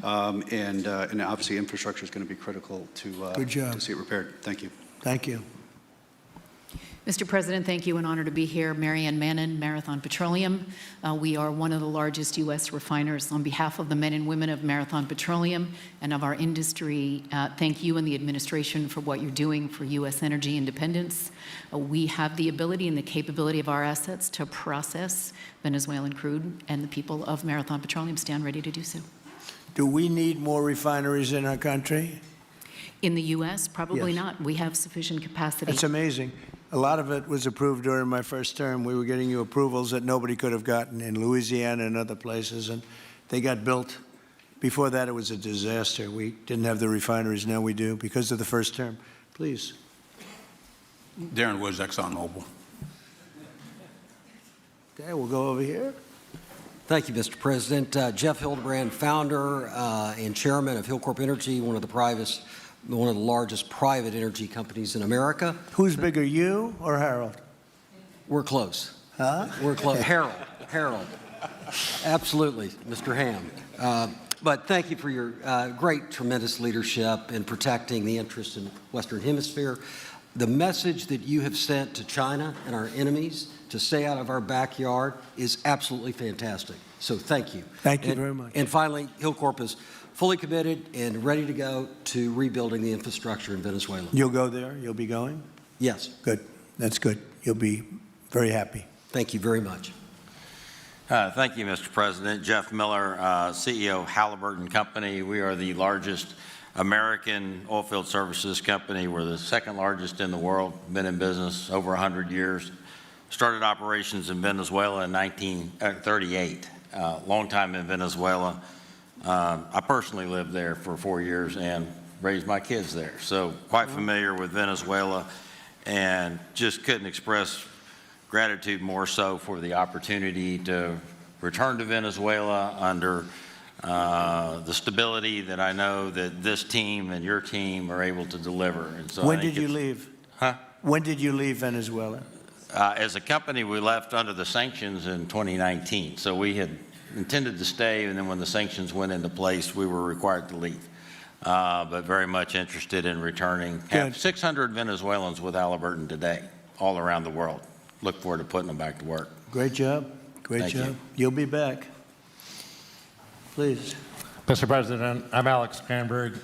And obviously infrastructure is going to be critical to see it repaired. Thank you. Thank you. Mr. President, thank you. An honor to be here. Marianne Mannon, Marathon Petroleum. We are one of the largest U.S. refiners. On behalf of the men and women of Marathon Petroleum and of our industry, thank you and the administration for what you're doing for U.S. energy independence. We have the ability and the capability of our assets to process Venezuelan crude, and the people of Marathon Petroleum stand ready to do so. Do we need more refineries in our country? In the U.S., probably Yes. not. We have sufficient capacity. It's amazing. A lot of it was approved during my first term. We were getting you approvals that nobody could have gotten in Louisiana and other places, and they got built. Before that, it was a disaster. We didn't have the refineries. Now we do because of the first term. Please. Darren Woods, ExxonMobil. Okay, we'll go over here. Thank you, Mr. President. Jeff Hildebrand, founder and chairman of Hillcorp Energy, one of the largest private energy companies in America. Who's bigger, you or Harold? We're close. Huh? We're close. Harold. Absolutely, Mr. Ham. But thank you for your great, tremendous leadership in protecting the interests in the Western Hemisphere. The message that you have sent to China and our enemies to stay out of our backyard is absolutely fantastic. So thank you. Thank you very much. And finally, Hillcorp is fully committed and ready to go to rebuilding the infrastructure in Venezuela. You'll go there? You'll be going? Yes. Good. That's good. You'll be very happy. Thank you very much. Thank you, Mr. President. Jeff Miller, CEO Halliburton Company. We are the largest American oilfield services company. We're the second largest in the world, been in business over 100 years. Started operations in Venezuela in 1938. Long time in Venezuela. I personally lived there for 4 years and raised my kids there. So quite familiar with Venezuela and just couldn't express gratitude more so for the opportunity to return to Venezuela under the stability that I know that this team and your team are able to deliver. And so When did you leave? Huh? When did you leave Venezuela? As a company, we left under the sanctions in 2019. So we had intended to stay, and then when the sanctions went into place, we were required to leave. But very much interested in returning. Have 600 Venezuelans with Halliburton today, all around the world. Look forward to putting them back to work. Great job. Great Thank job. you. You'll be back. Please. Mr. President, I'm Alex Cranberg.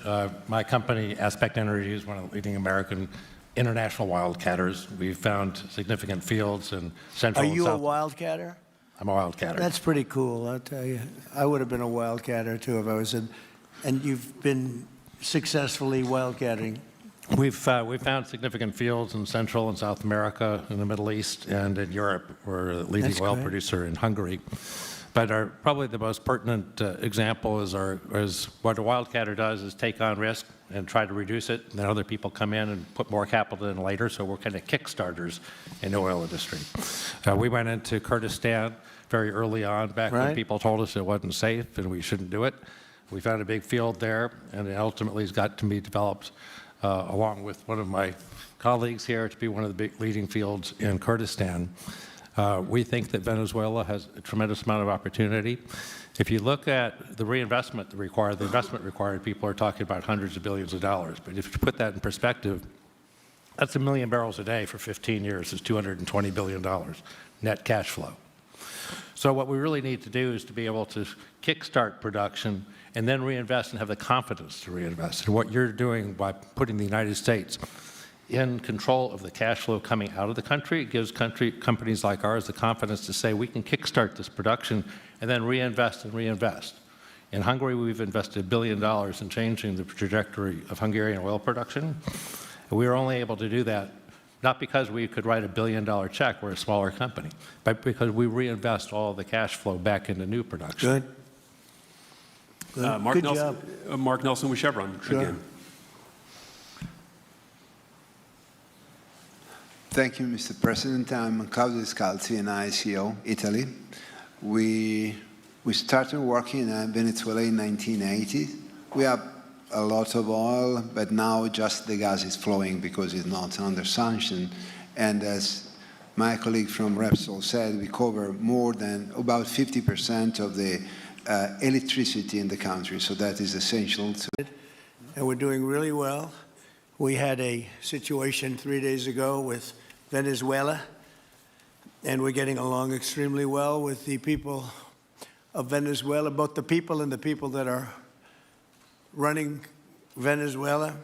My company, Aspect Energy, is one of the leading American international wildcatters. We've found significant fields in Central Are and you a South. wildcatter? I'm a wildcatter. That's pretty cool, I'll tell you. I would have been a wildcatter too if I was in. And you've been successfully wildcatting. We've found significant fields in Central and South America, in the Middle East, and in Europe. We're a leading That's oil great. producer in Hungary. But probably the most pertinent example is what a wildcatter does is take on risk and try to reduce it, and then other people come in and put more capital in later, so we're kind of kickstarters in the oil industry. We went into Kurdistan very early on, back when Right. people told us it wasn't safe and we shouldn't do it. We found a big field there, and it ultimately has got to be developed along with one of my colleagues here to be one of the big leading fields in Kurdistan. We think that Venezuela has a tremendous amount of opportunity. If you look at the reinvestment required, the investment required, people are talking about hundreds of billions of dollars. But if you put that in perspective, that's 1 million barrels a day for 15 years is $220 billion net cash flow. So what we really need to do is to be able to kickstart production and then reinvest and have the confidence to reinvest. And what you're doing by putting the United States in control of the cash flow coming out of the country, it gives companies like ours the confidence to say we can kickstart this production and then reinvest and reinvest. In Hungary, we've invested $1 billion in changing the trajectory of Hungarian oil production. And we were only able to do that not because we could write $1 billion check, we're a smaller company, but because we reinvest all the cash flow back into new production. Good. Good. Mark Good Nelson, job. Mark Nelson with Chevron Sure. again. Thank you, Mr. President. I'm Claudio Descalzi, and I CEO, Italy. We started working in Venezuela in 1980. We have a lot of oil, but now just the gas is flowing because it's not under sanction. And as my colleague from Repsol said, we cover more than about 50% of the electricity in the country, so that is essential. And we're doing really well. We had a situation 3 days ago with Venezuela, and we're getting along extremely well with the people of Venezuela, both the people and the people that are running Venezuela.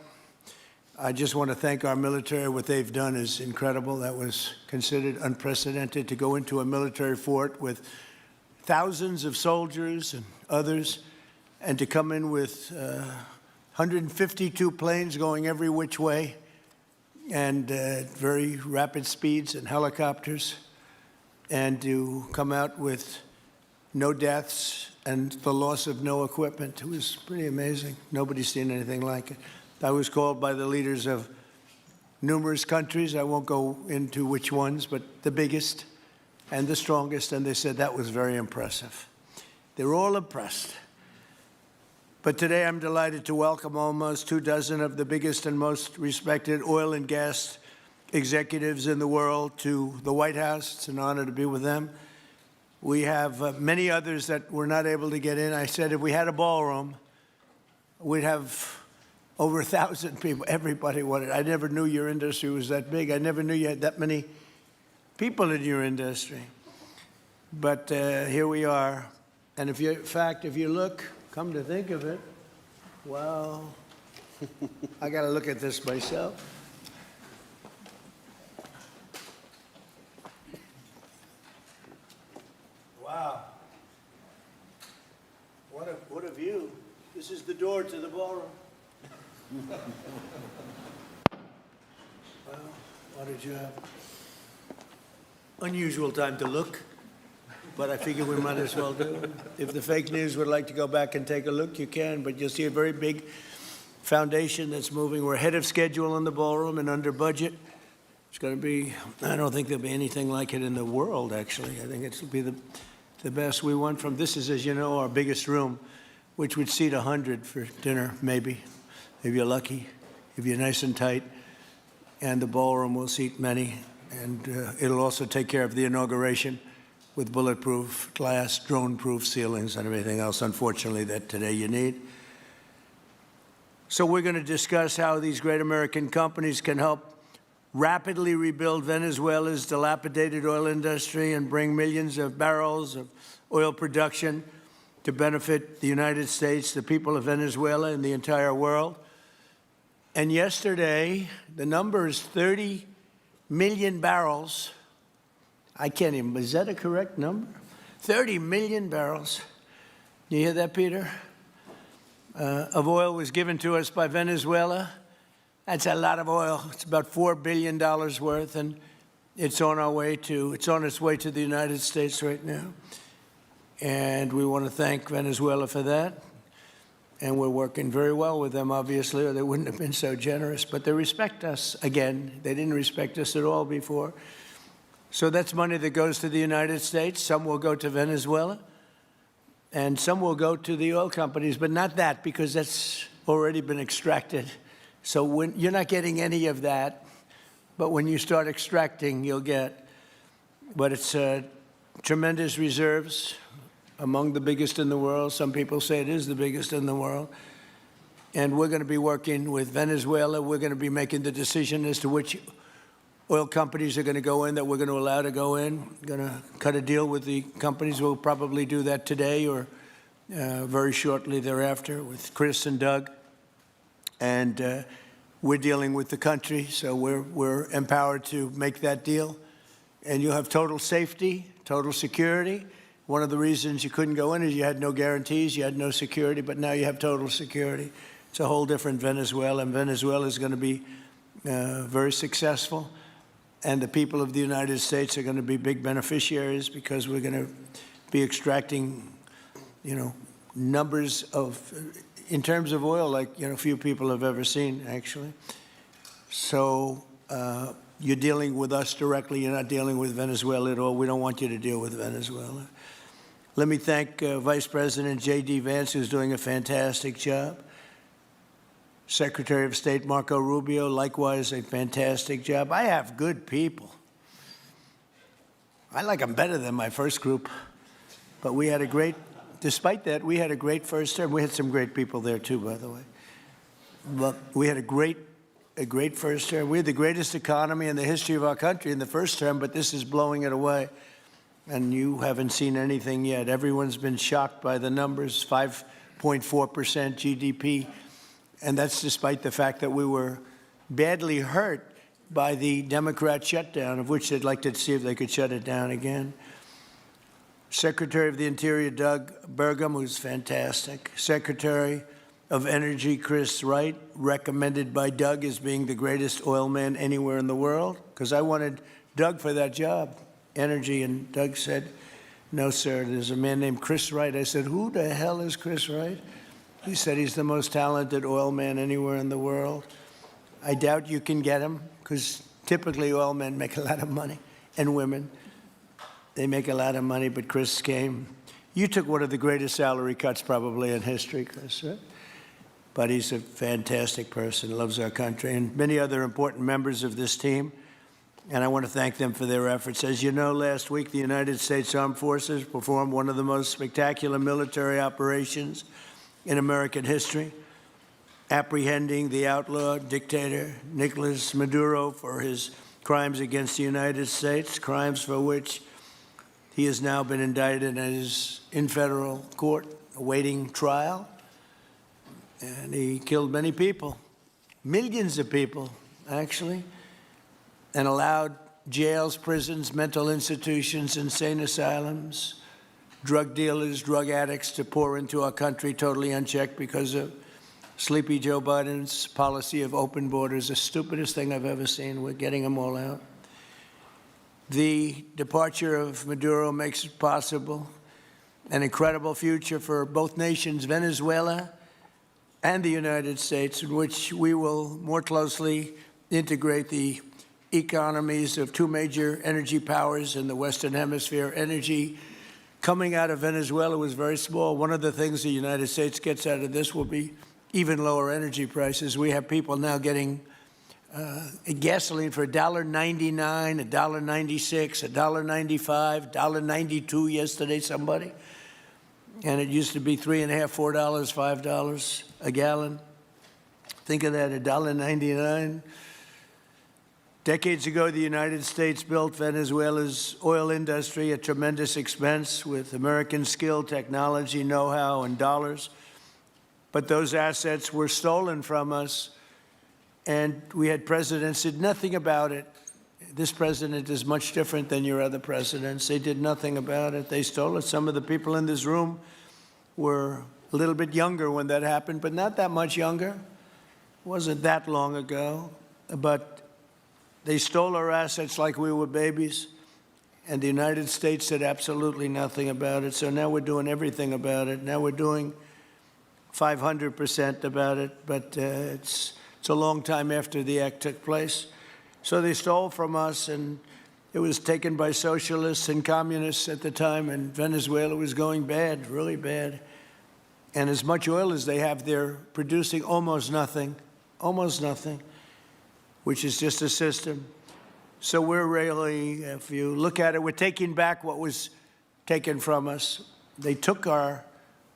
I just want to thank our military. What they've done is incredible. That was considered unprecedented to go into a military fort with thousands of soldiers and others and to come in with 152 planes going every which way and very rapid speeds and helicopters, and to come out with no deaths and the loss of no equipment. It was pretty amazing. Nobody's seen anything like it. I was called by the leaders of numerous countries. I won't go into which ones, but the biggest and the strongest, and they said that was very impressive. They were all impressed. But today I'm delighted to welcome almost 24 of the biggest and most respected oil and gas executives in the world to the White House. It's an honor to be with them. We have many others that were not able to get in. I said if we had a ballroom, we'd have over 1,000 people. Everybody wanted. I never knew your industry was that big. I never knew you had that many people in your industry. But here we are. And if you, in fact, if you look, come to think of it, well, I got to look at this myself. Wow. What a view. This is the door to the ballroom. Well, what did you have? Unusual time to look, but I figure we might as well do it. If the fake news would like to go back and take a look, you can, but you'll see a very big foundation that's moving. We're ahead of schedule in the ballroom and under budget. It's going to be, I don't think there'll be anything like it in the world, actually. I think it'll be the best. We went from, this is, as you know, our biggest room, which would seat 100 for dinner, maybe, if you're lucky, if you're nice and tight. And the ballroom will seat many. And it'll also take care of the inauguration with bulletproof glass, drone-proof ceilings, and everything else, unfortunately, that today you need. So we're going to discuss how these great American companies can help rapidly rebuild Venezuela's dilapidated oil industry and bring millions of barrels of oil production to benefit the United States, the people of Venezuela, and the entire world. And yesterday, the number is 30 million barrels. I can't even, is that a correct number? 30 million barrels. You hear that, Peter? Of oil was given to us by Venezuela. That's a lot of oil. It's about $4 billion worth, and it's on its way to the United States right now. And we want to thank Venezuela for that. And we're working very well with them, obviously, or they wouldn't have been so generous. But they respect us again. They didn't respect us at all before. So that's money that goes to the United States. Some will go to Venezuela, and some will go to the oil companies, but not that, because that's already been extracted. So you're not getting any of that, but when you start extracting, you'll get. But it's tremendous reserves, among the biggest in the world. Some people say it is the biggest in the world. And we're going to be working with Venezuela. We're going to be making the decision as to which oil companies are going to go in, that we're going to allow to go in. We're going to cut a deal with the companies. We'll probably do that today or very shortly thereafter with Chris and Doug. And we're dealing with the country, so we're empowered to make that deal. And you'll have total safety, total security. One of the reasons you couldn't go in is you had no guarantees, you had no security, but now you have total security. It's a whole different Venezuela, and Venezuela is going to be very successful. And the people of the United States are going to be big beneficiaries because we're going to be extracting, numbers of, in terms of oil, like, few people have ever seen, actually. So you're dealing with us directly. You're not dealing with Venezuela at all. We don't want you to deal with Venezuela. Let me thank Vice President J.D. Vance, who's doing a fantastic job. Secretary of State Marco Rubio, likewise, a fantastic job. I have good people. I like them better than my first group. But we had a great, despite that, we had a great first term. We had some great people there, too, by the way. But we had a great first term. We had the greatest economy in the history of our country in the first term, but this is blowing it away. And you haven't seen anything yet. Everyone's been shocked by the numbers, 5.4% GDP. And that's despite the fact that we were badly hurt by the Democrat shutdown, of which they'd like to see if they could shut it down again. Secretary of the Interior Doug Burgum, who's fantastic. Secretary of Energy Chris Wright, recommended by Doug as being the greatest oil man anywhere in the world, because I wanted Doug for that job, energy, and Doug said, no, sir, there's a man named Chris Wright. I said, who the hell is Chris Wright? He said he's the most talented oil man anywhere in the world. I doubt you can get him, because typically oil men make a lot of money, and women. They make a lot of money, but Chris came. You took one of the greatest salary cuts probably in history, Chris, right? But he's a fantastic person, loves our country, and many other important members of this team. And I want to thank them for their efforts. As you know, last week, the United States Armed Forces performed one of the most spectacular military operations in American history, apprehending the outlaw dictator Nicolas Maduro for his crimes against the United States, crimes for which he has now been indicted and is in federal court awaiting trial. And he killed many people, millions of people, actually, and allowed jails, prisons, mental institutions, insane asylums, drug dealers, drug addicts to pour into our country totally unchecked because of Sleepy Joe Biden's policy of open borders, the stupidest thing I've ever seen. We're getting them all out. The departure of Maduro makes it possible an incredible future for both nations, Venezuela and the United States, in which we will more closely integrate the economies of two major energy powers in the Western Hemisphere. Energy coming out of Venezuela was very small. One of the things the United States gets out of this will be even lower energy prices. We have people now getting gasoline for $1.99, $1.96, $1.95, $1.92 yesterday, somebody. And it used to be $3.50, $4, $5 a gallon. Think of that, $1.99. Decades ago, the United States built Venezuela's oil industry at tremendous expense with American skill, technology, know-how, and dollars. But those assets were stolen from us, and we had presidents who did nothing about it. This president is much different than your other presidents. They did nothing about it. They stole it. Some of the people in this room were a little bit younger when that happened, but not that much younger. It wasn't that long ago. But they stole our assets like we were babies, and the United States did absolutely nothing about it. So now we're doing everything about it. Now we're doing 500% about it, but it's a long time after the act took place. So they stole from us, and it was taken by socialists and communists at the time, and Venezuela was going bad, really bad. And as much oil as they have, they're producing almost nothing, which is just a system. So we're really, if you look at it, we're taking back what was taken from us. They took our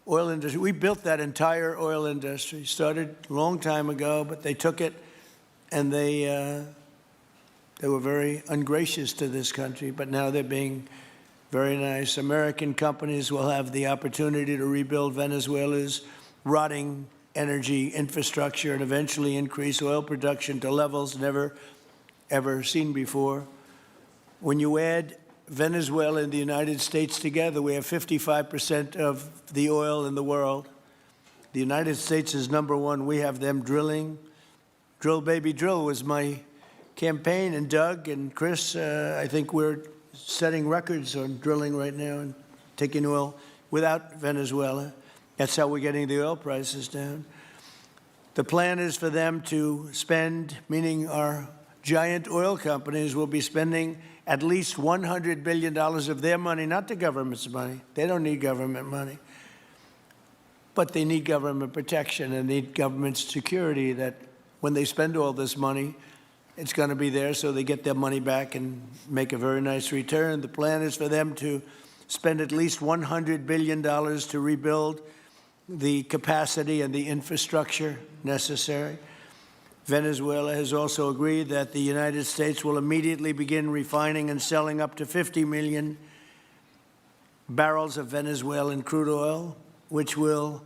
oil industry. We built that entire oil industry. Started a long time ago, but they took it, and they were very ungracious to this country, but now they're being very nice. American companies will have the opportunity to rebuild Venezuela's rotting energy infrastructure and eventually increase oil production to levels never, ever seen before. When you add Venezuela and the United States together, we have 55% of the oil in the world. The United States is #1. We have them drilling. Drill, baby, drill was my campaign. And Doug and Chris, I think we're setting records on drilling right now and taking oil without Venezuela. That's how we're getting the oil prices down. The plan is for them to spend, meaning our giant oil companies will be spending at least $100 billion of their money, not the government's money. They don't need government money. But they need government protection and need government security that when they spend all this money, it's going to be there so they get their money back and make a very nice return. The plan is for them to spend at least $100 billion to rebuild the capacity and the infrastructure necessary. Venezuela has also agreed that the United States will immediately begin refining and selling up to 50 million barrels of Venezuelan crude oil, which will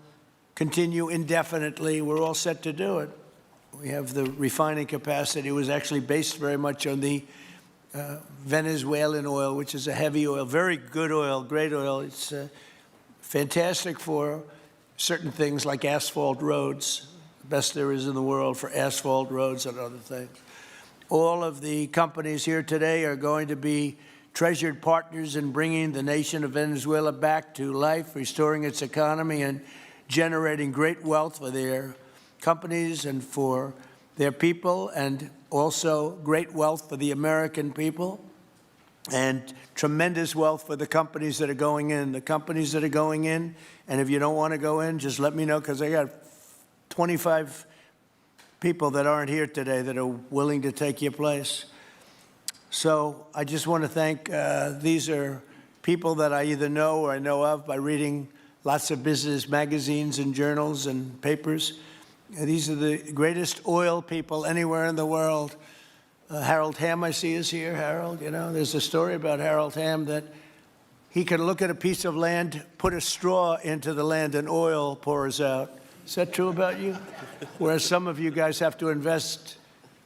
continue indefinitely. We're all set to do it. We have the refining capacity. It was actually based very much on the Venezuelan oil, which is a heavy oil, very good oil, great oil. It's fantastic for certain things like asphalt roads, the best there is in the world for asphalt roads and other things. All of the companies here today are going to be treasured partners in bringing the nation of Venezuela back to life, restoring its economy, and generating great wealth for their companies and for their people, and also great wealth for the American people, and tremendous wealth for the companies that are going in. The companies that are going in, and if you don't want to go in, just let me know, because I got 25 people that aren't here today that are willing to take your place. So I just want to thank, these are people that I either know or I know of by reading lots of business magazines and journals and papers. These are the greatest oil people anywhere in the world. Harold Hamm, I see, is here. Harold, you know, there's a story about Harold Hamm that he could look at a piece of land, put a straw into the land, and oil pours out. Is that true about you? Whereas some of you guys have to invest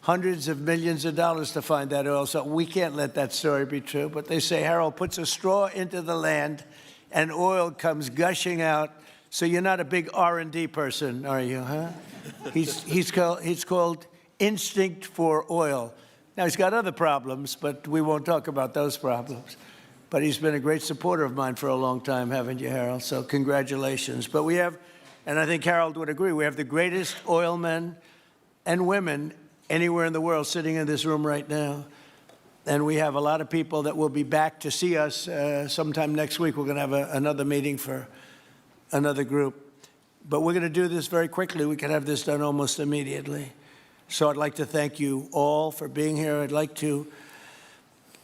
hundreds of millions of dollars to find that oil. So we can't let that story be true. But they say Harold puts a straw into the land and oil comes gushing out. So you're not a big R&D person, are you, huh? He's called instinct for oil. Now, he's got other problems, but we won't talk about those problems. But he's been a great supporter of mine for a long time, haven't you, Harold? So congratulations. But we have, and I think Harold would agree, we have the greatest oil men and women anywhere in the world sitting in this room right now. And we have a lot of people that will be back to see us sometime next week. We're going to have another meeting for another group. But we're going to do this very quickly. We can have this done almost immediately. So I'd like to thank you all for being here. I'd like to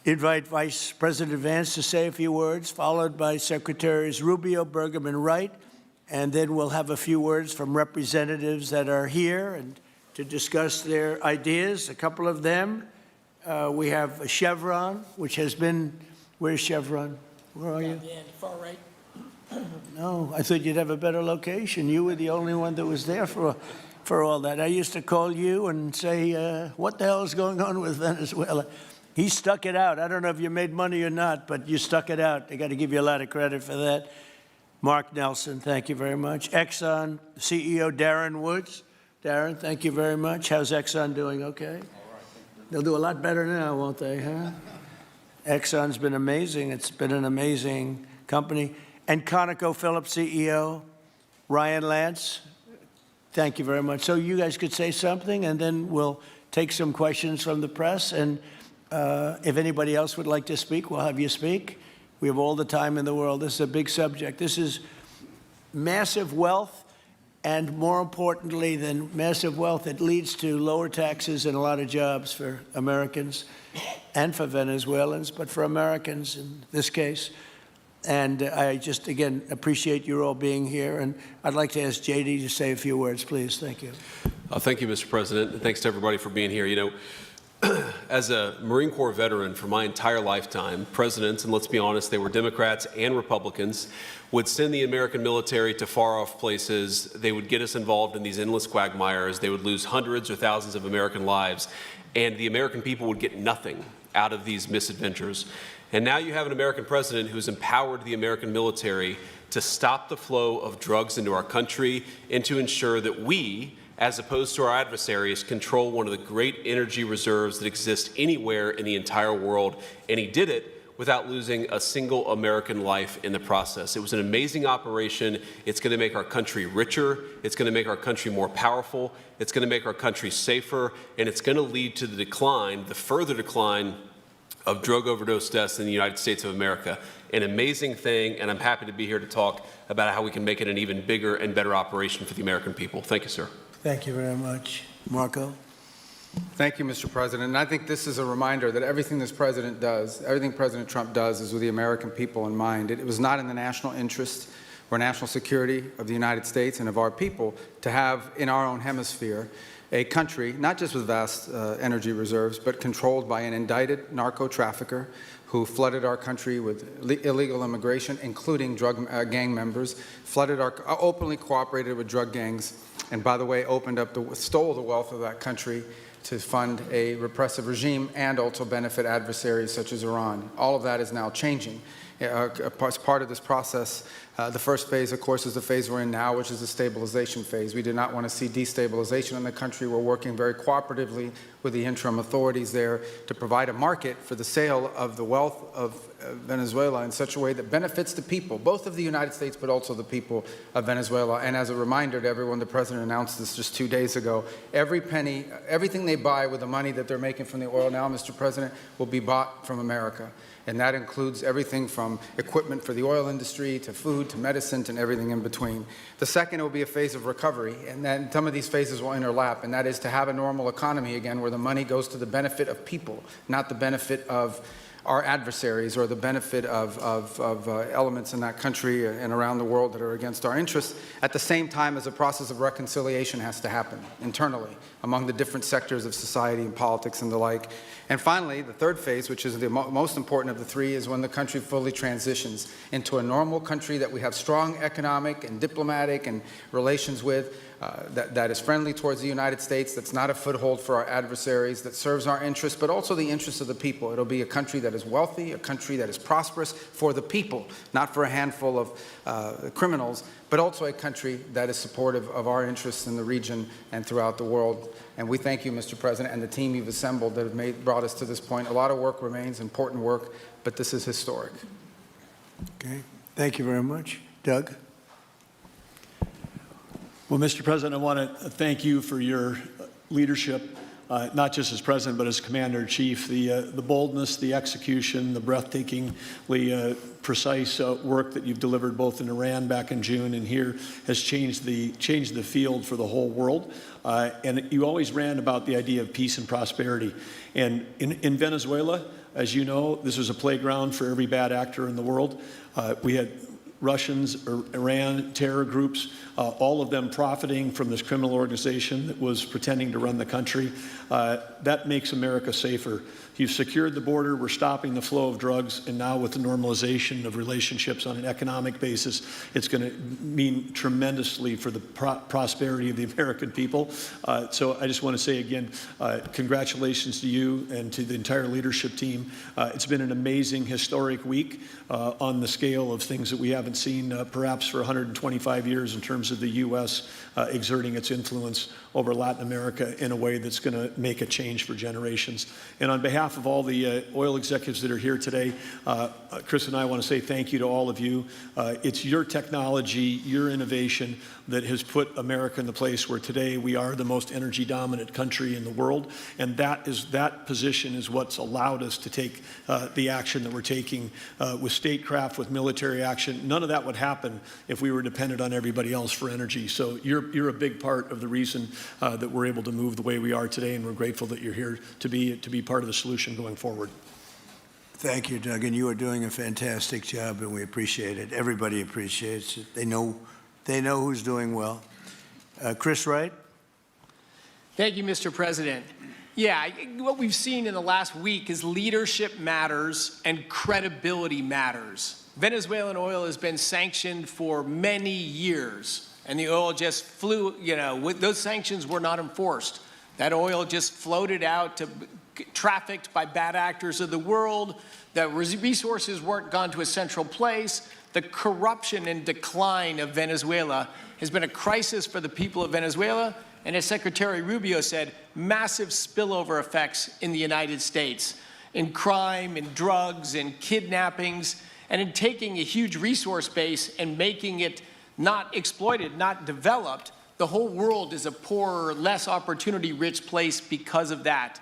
invite Vice President Vance to say a few words, followed by Secretaries Rubio, Burgum, and Wright. And then we'll have a few words from representatives that are here and to discuss their ideas, a couple of them. We have Chevron, which has been, where's Chevron? Where are you? Yeah, far right. No, I thought you'd have a better location. You were the only one that was there for all that. I used to call you and say, what the hell is going on with Venezuela? He stuck it out. I don't know if you made money or not, but you stuck it out. I got to give you a lot of credit for that. Mark Nelson, thank you very much. Exxon CEO Darren Woods. Darren, thank you very much. How's Exxon doing? Okay? They'll do a lot better now, won't they, huh? Exxon's been amazing. It's been an amazing company. And ConocoPhillips CEO Ryan Lance, thank you very much. So you guys could say something, and then we'll take some questions from the press. And if anybody else would like to speak, we'll have you speak. We have all the time in the world. This is a big subject. This is massive wealth. And more importantly than massive wealth, it leads to lower taxes and a lot of jobs for Americans and for Venezuelans, but for Americans in this case. And I just, again, appreciate you all being here. And I'd like to ask JD to say a few words, please. Thank you. Thank you, Mr. President. And thanks to everybody for being here. You know, as a Marine Corps veteran for my entire lifetime, presidents, and let's be honest, they were Democrats and Republicans, would send the American military to far-off places. They would get us involved in these endless quagmires. They would lose hundreds or thousands of American lives, and the American people would get nothing out of these misadventures. And now you have an American president who's empowered the American military to stop the flow of drugs into our country and to ensure that we, as opposed to our adversaries, control one of the great energy reserves that exist anywhere in the entire world. And he did it without losing a single American life in the process. It was an amazing operation. It's going to make our country richer. It's going to make our country more powerful. It's going to make our country safer. And it's going to lead to the decline, the further decline of drug overdose deaths in the United States of America. An amazing thing, and I'm happy to be here to talk about how we can make it an even bigger and better operation for the American people. Thank you, sir. Thank you very much. Marco? Thank you, Mr. President. And I think this is a reminder that everything this president does, everything President Trump does is with the American people in mind. It was not in the national interest or national security of the United States and of our people to have in our own hemisphere a country, not just with vast energy reserves, but controlled by an indicted narco trafficker who flooded our country with illegal immigration, including drug gang members, openly cooperated with drug gangs, and by the way, stole the wealth of that country to fund a repressive regime and also benefit adversaries such as Iran. All of that is now changing. As part of this process, the first phase, of course, is the phase we're in now, which is the stabilization phase. We do not want to see destabilization in the country. We're working very cooperatively with the interim authorities there to provide a market for the sale of the wealth of Venezuela in such a way that benefits the people, both of the United States, but also the people of Venezuela. And as a reminder to everyone, the President announced this just 2 days ago, every penny, everything they buy with the money that they're making from the oil now, Mr. President, will be bought from America. And that includes everything from equipment for the oil industry to food to medicine and everything in between. The second will be a phase of recovery, and then some of these phases will overlap, and that is to have a normal economy again where the money goes to the benefit of people, not the benefit of our adversaries or the benefit of elements in that country and around the world that are against our interests, at the same time as a process of reconciliation has to happen internally among the different sectors of society and politics and the like. And finally, the third phase, which is the most important of the three, is when the country fully transitions into a normal country that we have strong economic and diplomatic and relations with, that is friendly towards the United States, that's not a foothold for our adversaries, that serves our interests, but also the interests of the people. It'll be a country that is wealthy, a country that is prosperous for the people, not for a handful of criminals, but also a country that is supportive of our interests in the region and throughout the world. And we thank you, Mr. President, and the team you've assembled that have brought us to this point. A lot of work remains, important work, but this is historic. Okay, thank you very much. Doug? Well, Mr. President, I want to thank you for your leadership, not just as President, but as Commander-in-Chief. The boldness, the execution, the breathtakingly precise work that you've delivered both in Iran back in June and here has changed the field for the whole world. And you always ran about the idea of peace and prosperity. And in Venezuela, as you know, this was a playground for every bad actor in the world. We had Russians, Iran, terror groups, all of them profiting from this criminal organization that was pretending to run the country. That makes America safer. You've secured the border, we're stopping the flow of drugs, and now with the normalization of relationships on an economic basis, it's going to mean tremendously for the prosperity of the American people. So I just want to say again, congratulations to you and to the entire leadership team. It's been an amazing, historic week on the scale of things that we haven't seen perhaps for 125 years in terms of the U.S. Exerting its influence over Latin America in a way that's going to make a change for generations. And on behalf of all the oil executives that are here today, Chris and I want to say thank you to all of you. It's your technology, your innovation that has put America in the place where today we are the most energy dominant country in the world. And that position is what's allowed us to take the action that we're taking with statecraft, with military action. None of that would happen if we were dependent on everybody else for energy. So you're a big part of the reason that we're able to move the way we are today, and we're grateful that you're here to be part of the solution going forward. Thank you, Doug, and you are doing a fantastic job, and we appreciate it. Everybody appreciates it. They know who's doing well. Chris Wright? Thank you, Mr. President. Yeah, what we've seen in the last week is leadership matters and credibility matters. Venezuelan oil has been sanctioned for many years, and the oil just flew, those sanctions were not enforced. That oil just floated out to trafficked by bad actors of the world. The resources weren't gone to a central place. The corruption and decline of Venezuela has been a crisis for the people of Venezuela. And as Secretary Rubio said, massive spillover effects in the United States, in crime, in drugs, in kidnappings, and in taking a huge resource base and making it not exploited, not developed. The whole world is a poorer, less opportunity-rich place because of that.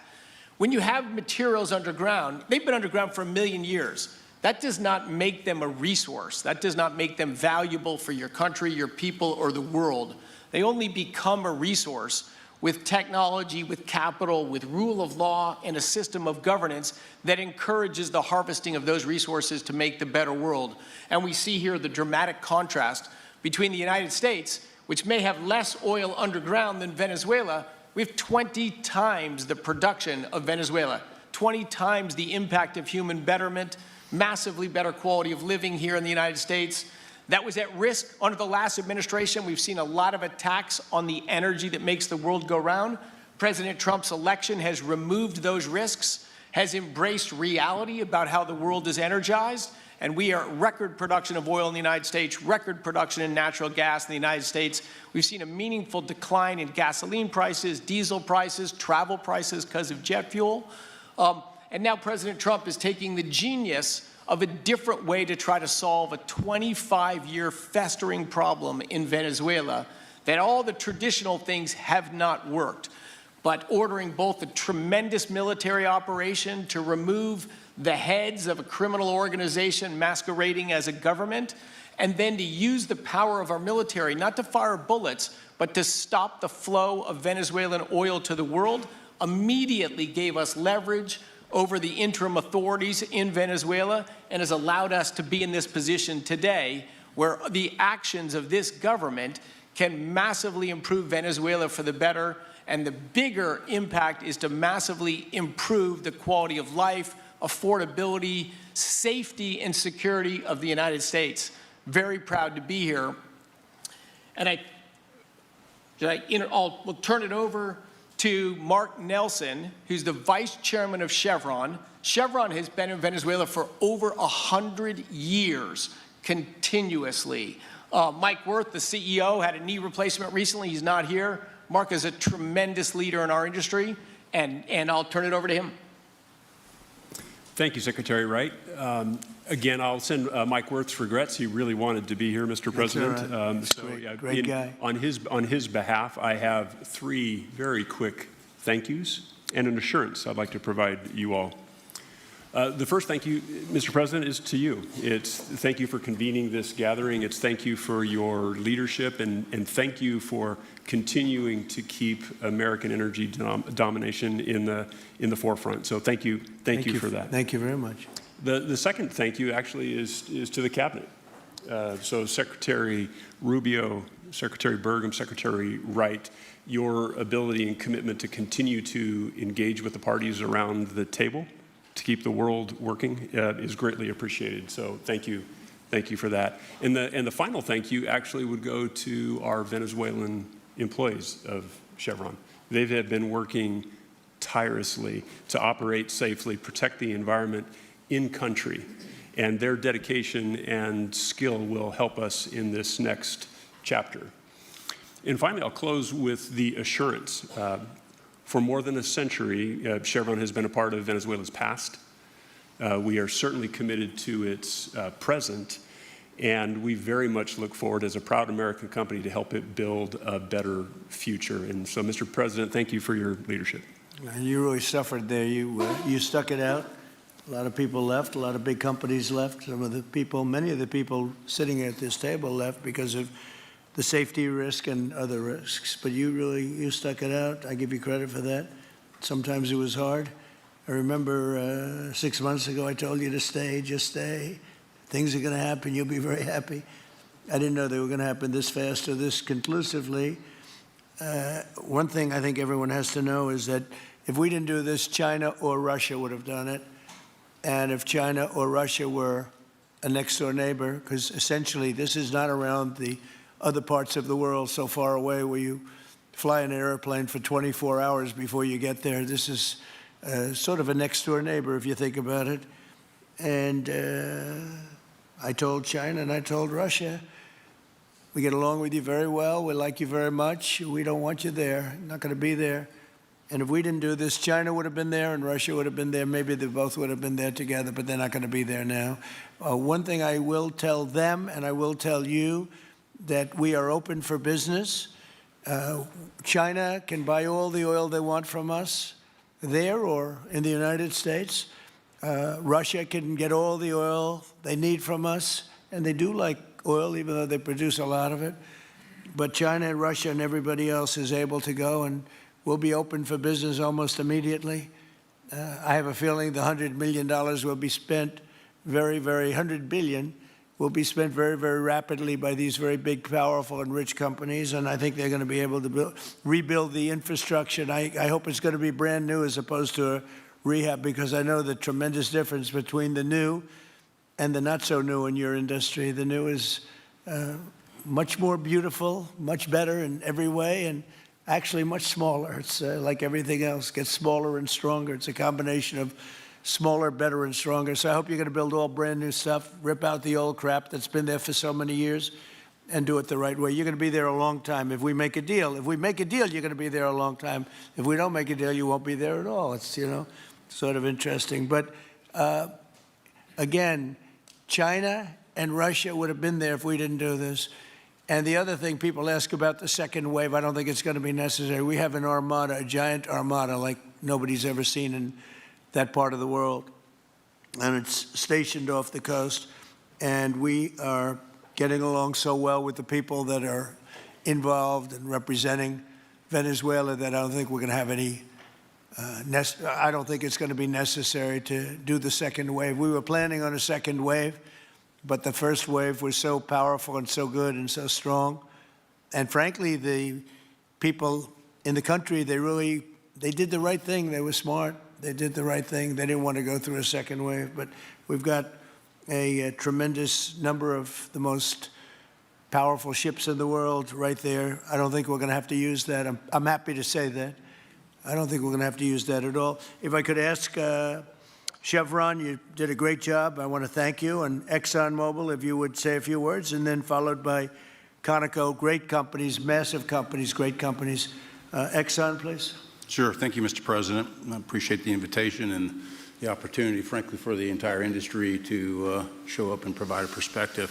When you have materials underground, they've been underground for 1 million years. That does not make them a resource. That does not make them valuable for your country, your people, or the world. They only become a resource with technology, with capital, with rule of law, and a system of governance that encourages the harvesting of those resources to make the better world. And we see here the dramatic contrast between the United States, which may have less oil underground than Venezuela. We have 20 times the production of Venezuela, 20 times the impact of human betterment, massively better quality of living here in the United States. That was at risk under the last administration. We've seen a lot of attacks on the energy that makes the world go round. President Trump's election has removed those risks, has embraced reality about how the world is energized, and we are at record production of oil in the United States, record production in natural gas in the United States. We've seen a meaningful decline in gasoline prices, diesel prices, travel prices because of jet fuel. And now President Trump is taking the genius of a different way to try to solve a 25-year festering problem in Venezuela, that all the traditional things have not worked. But ordering both a tremendous military operation to remove the heads of a criminal organization masquerading as a government, and then to use the power of our military, not to fire bullets, but to stop the flow of Venezuelan oil to the world, immediately gave us leverage over the interim authorities in Venezuela and has allowed us to be in this position today where the actions of this government can massively improve Venezuela for the better, and the bigger impact is to massively improve the quality of life, affordability, safety, and security of the United States. Very proud to be here. And we'll turn it over to Mark Nelson, who's the vice chairman of Chevron. Chevron has been in Venezuela for over 100 years, continuously. Mike Wirth, the CEO, had a knee replacement recently. He's not here. Mark is a tremendous leader in our industry, and I'll turn it over to him. Thank you, Secretary Wright. Again, I'll send Mike Wirth's regrets. He really wanted to be here, Mr. President. Right. Great guy. On his behalf, I have 3 very quick thank yous and an assurance I'd like to provide you all. The first thank you, Mr. President, is to you. It's thank you for convening this gathering. It's thank you for your leadership, and thank you for continuing to keep American energy domination in the forefront. So thank you for that. Thank you very much. The second thank you actually is to the cabinet. So Secretary Rubio, Secretary Burgum, Secretary Wright, your ability and commitment to continue to engage with the parties around the table to keep the world working is greatly appreciated. So thank you for that. And the final thank you actually would go to our Venezuelan employees of Chevron. They have been working tirelessly to operate safely, protect the environment in country, and their dedication and skill will help us in this next chapter. And finally, I'll close with the assurance. For more than a century, Chevron has been a part of Venezuela's past. We are certainly committed to its present, and we very much look forward as a proud American company to help it build a better future. And so, Mr. President, thank you for your leadership. You really suffered there. You stuck it out. A lot of people left. A lot of big companies left. Many of the people sitting at this table left because of the safety risk and other risks. But you stuck it out. I give you credit for that. Sometimes it was hard. I remember 6 months ago I told you to stay, just stay. Things are going to happen. You'll be very happy. I didn't know they were going to happen this fast or this conclusively. One thing I think everyone has to know is that if we didn't do this, China or Russia would have done it. And if China or Russia were a next-door neighbor, because essentially this is not around the other parts of the world so far away where you fly in an airplane for 24 hours before you get there. This is sort of a next-door neighbor if you think about it. And I told China and I told Russia, we get along with you very well. We like you very much. We don't want you there. Not going to be there. And if we didn't do this, China would have been there and Russia would have been there. Maybe they both would have been there together, but they're not going to be there now. One thing I will tell them, and I will tell you, that we are open for business. China can buy all the oil they want from us there or in the United States. Russia can get all the oil they need from us, and they do like oil, even though they produce a lot of it. But China and Russia and everybody else is able to go, and we'll be open for business almost immediately. I have a feeling the $100 million will be spent $100 billion will be spent very, very rapidly by these very big, powerful, and rich companies, and I think they're going to be able to rebuild the infrastructure. And I hope it's going to be brand new as opposed to a rehab, because I know the tremendous difference between the new and the not so new in your industry. The new is much more beautiful, much better in every way, and actually much smaller. It's like everything else, gets smaller and stronger. It's a combination of smaller, better, and stronger. So I hope you're going to build all brand new stuff, rip out the old crap that's been there for so many years, and do it the right way. You're going to be there a long time if we make a deal. If we make a deal, you're going to be there a long time. If we don't make a deal, you won't be there at all. It's, you know, sort of interesting. But again, China and Russia would have been there if we didn't do this. And the other thing people ask about the second wave, I don't think it's going to be necessary. We have an armada, a giant armada like nobody's ever seen in that part of the world. And it's stationed off the coast. And we are getting along so well with the people that are involved and representing Venezuela that I don't think we're going to have any, I don't think it's going to be necessary to do the second wave. We were planning on a second wave, but the first wave was so powerful and so good and so strong. And frankly, the people in the country, they did the right thing. They were smart. They did the right thing. They didn't want to go through a second wave. But we've got a tremendous number of the most powerful ships in the world right there. I don't think we're going to have to use that. I'm happy to say that. I don't think we're going to have to use that at all. If I could ask Chevron, you did a great job. I want to thank you. And ExxonMobil, if you would say a few words, and then followed by Conoco, great companies, massive companies, great companies. Exxon, please. Sure. Thank you, Mr. President. I appreciate the invitation and the opportunity, frankly, for the entire industry to show up and provide a perspective.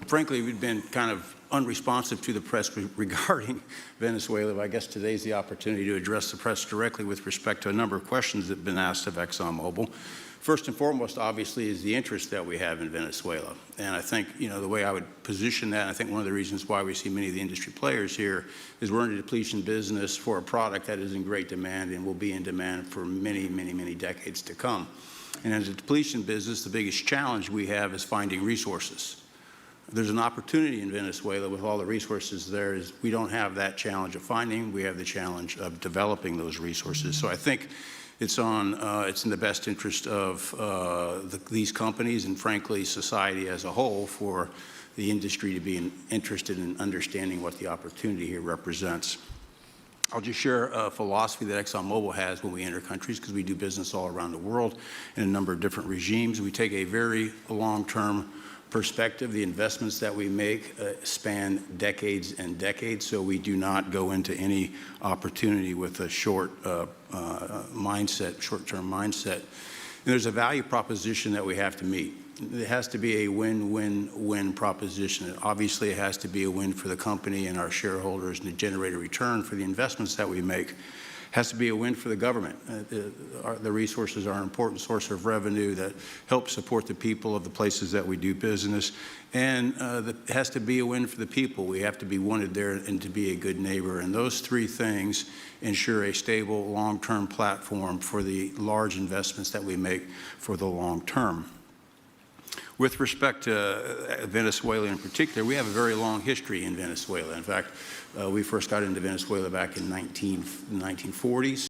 Frankly, we've been kind of unresponsive to the press regarding Venezuela, but I guess today's the opportunity to address the press directly with respect to a number of questions that have been asked of ExxonMobil. First and foremost, obviously, is the interest that we have in Venezuela. And I think, you know, the way I would position that, and I think one of the reasons why we see many of the industry players here is we're in a depletion business for a product that is in great demand and will be in demand for many, many, many decades to come. And as a depletion business, the biggest challenge we have is finding resources. There's an opportunity in Venezuela with all the resources there is we don't have that challenge of finding, we have the challenge of developing those resources. So I think it's in the best interest of these companies and, frankly, society as a whole for the industry to be interested in understanding what the opportunity here represents. I'll just share a philosophy that ExxonMobil has when we enter countries, because we do business all around the world in a number of different regimes. We take a very long-term perspective. The investments that we make span decades and decades, so we do not go into any opportunity with a short-term mindset. And there's a value proposition that we have to meet. It has to be a win-win-win proposition. Obviously, it has to be a win for the company and our shareholders and to generate a return for the investments that we make. It has to be a win for the government. The resources are an important source of revenue that help support the people of the places that we do business. And it has to be a win for the people. We have to be wanted there and to be a good neighbor. And those three things ensure a stable, long-term platform for the large investments that we make for the long term. With respect to Venezuela in particular, we have a very long history in Venezuela. In fact, we first got into Venezuela back in the 1940s.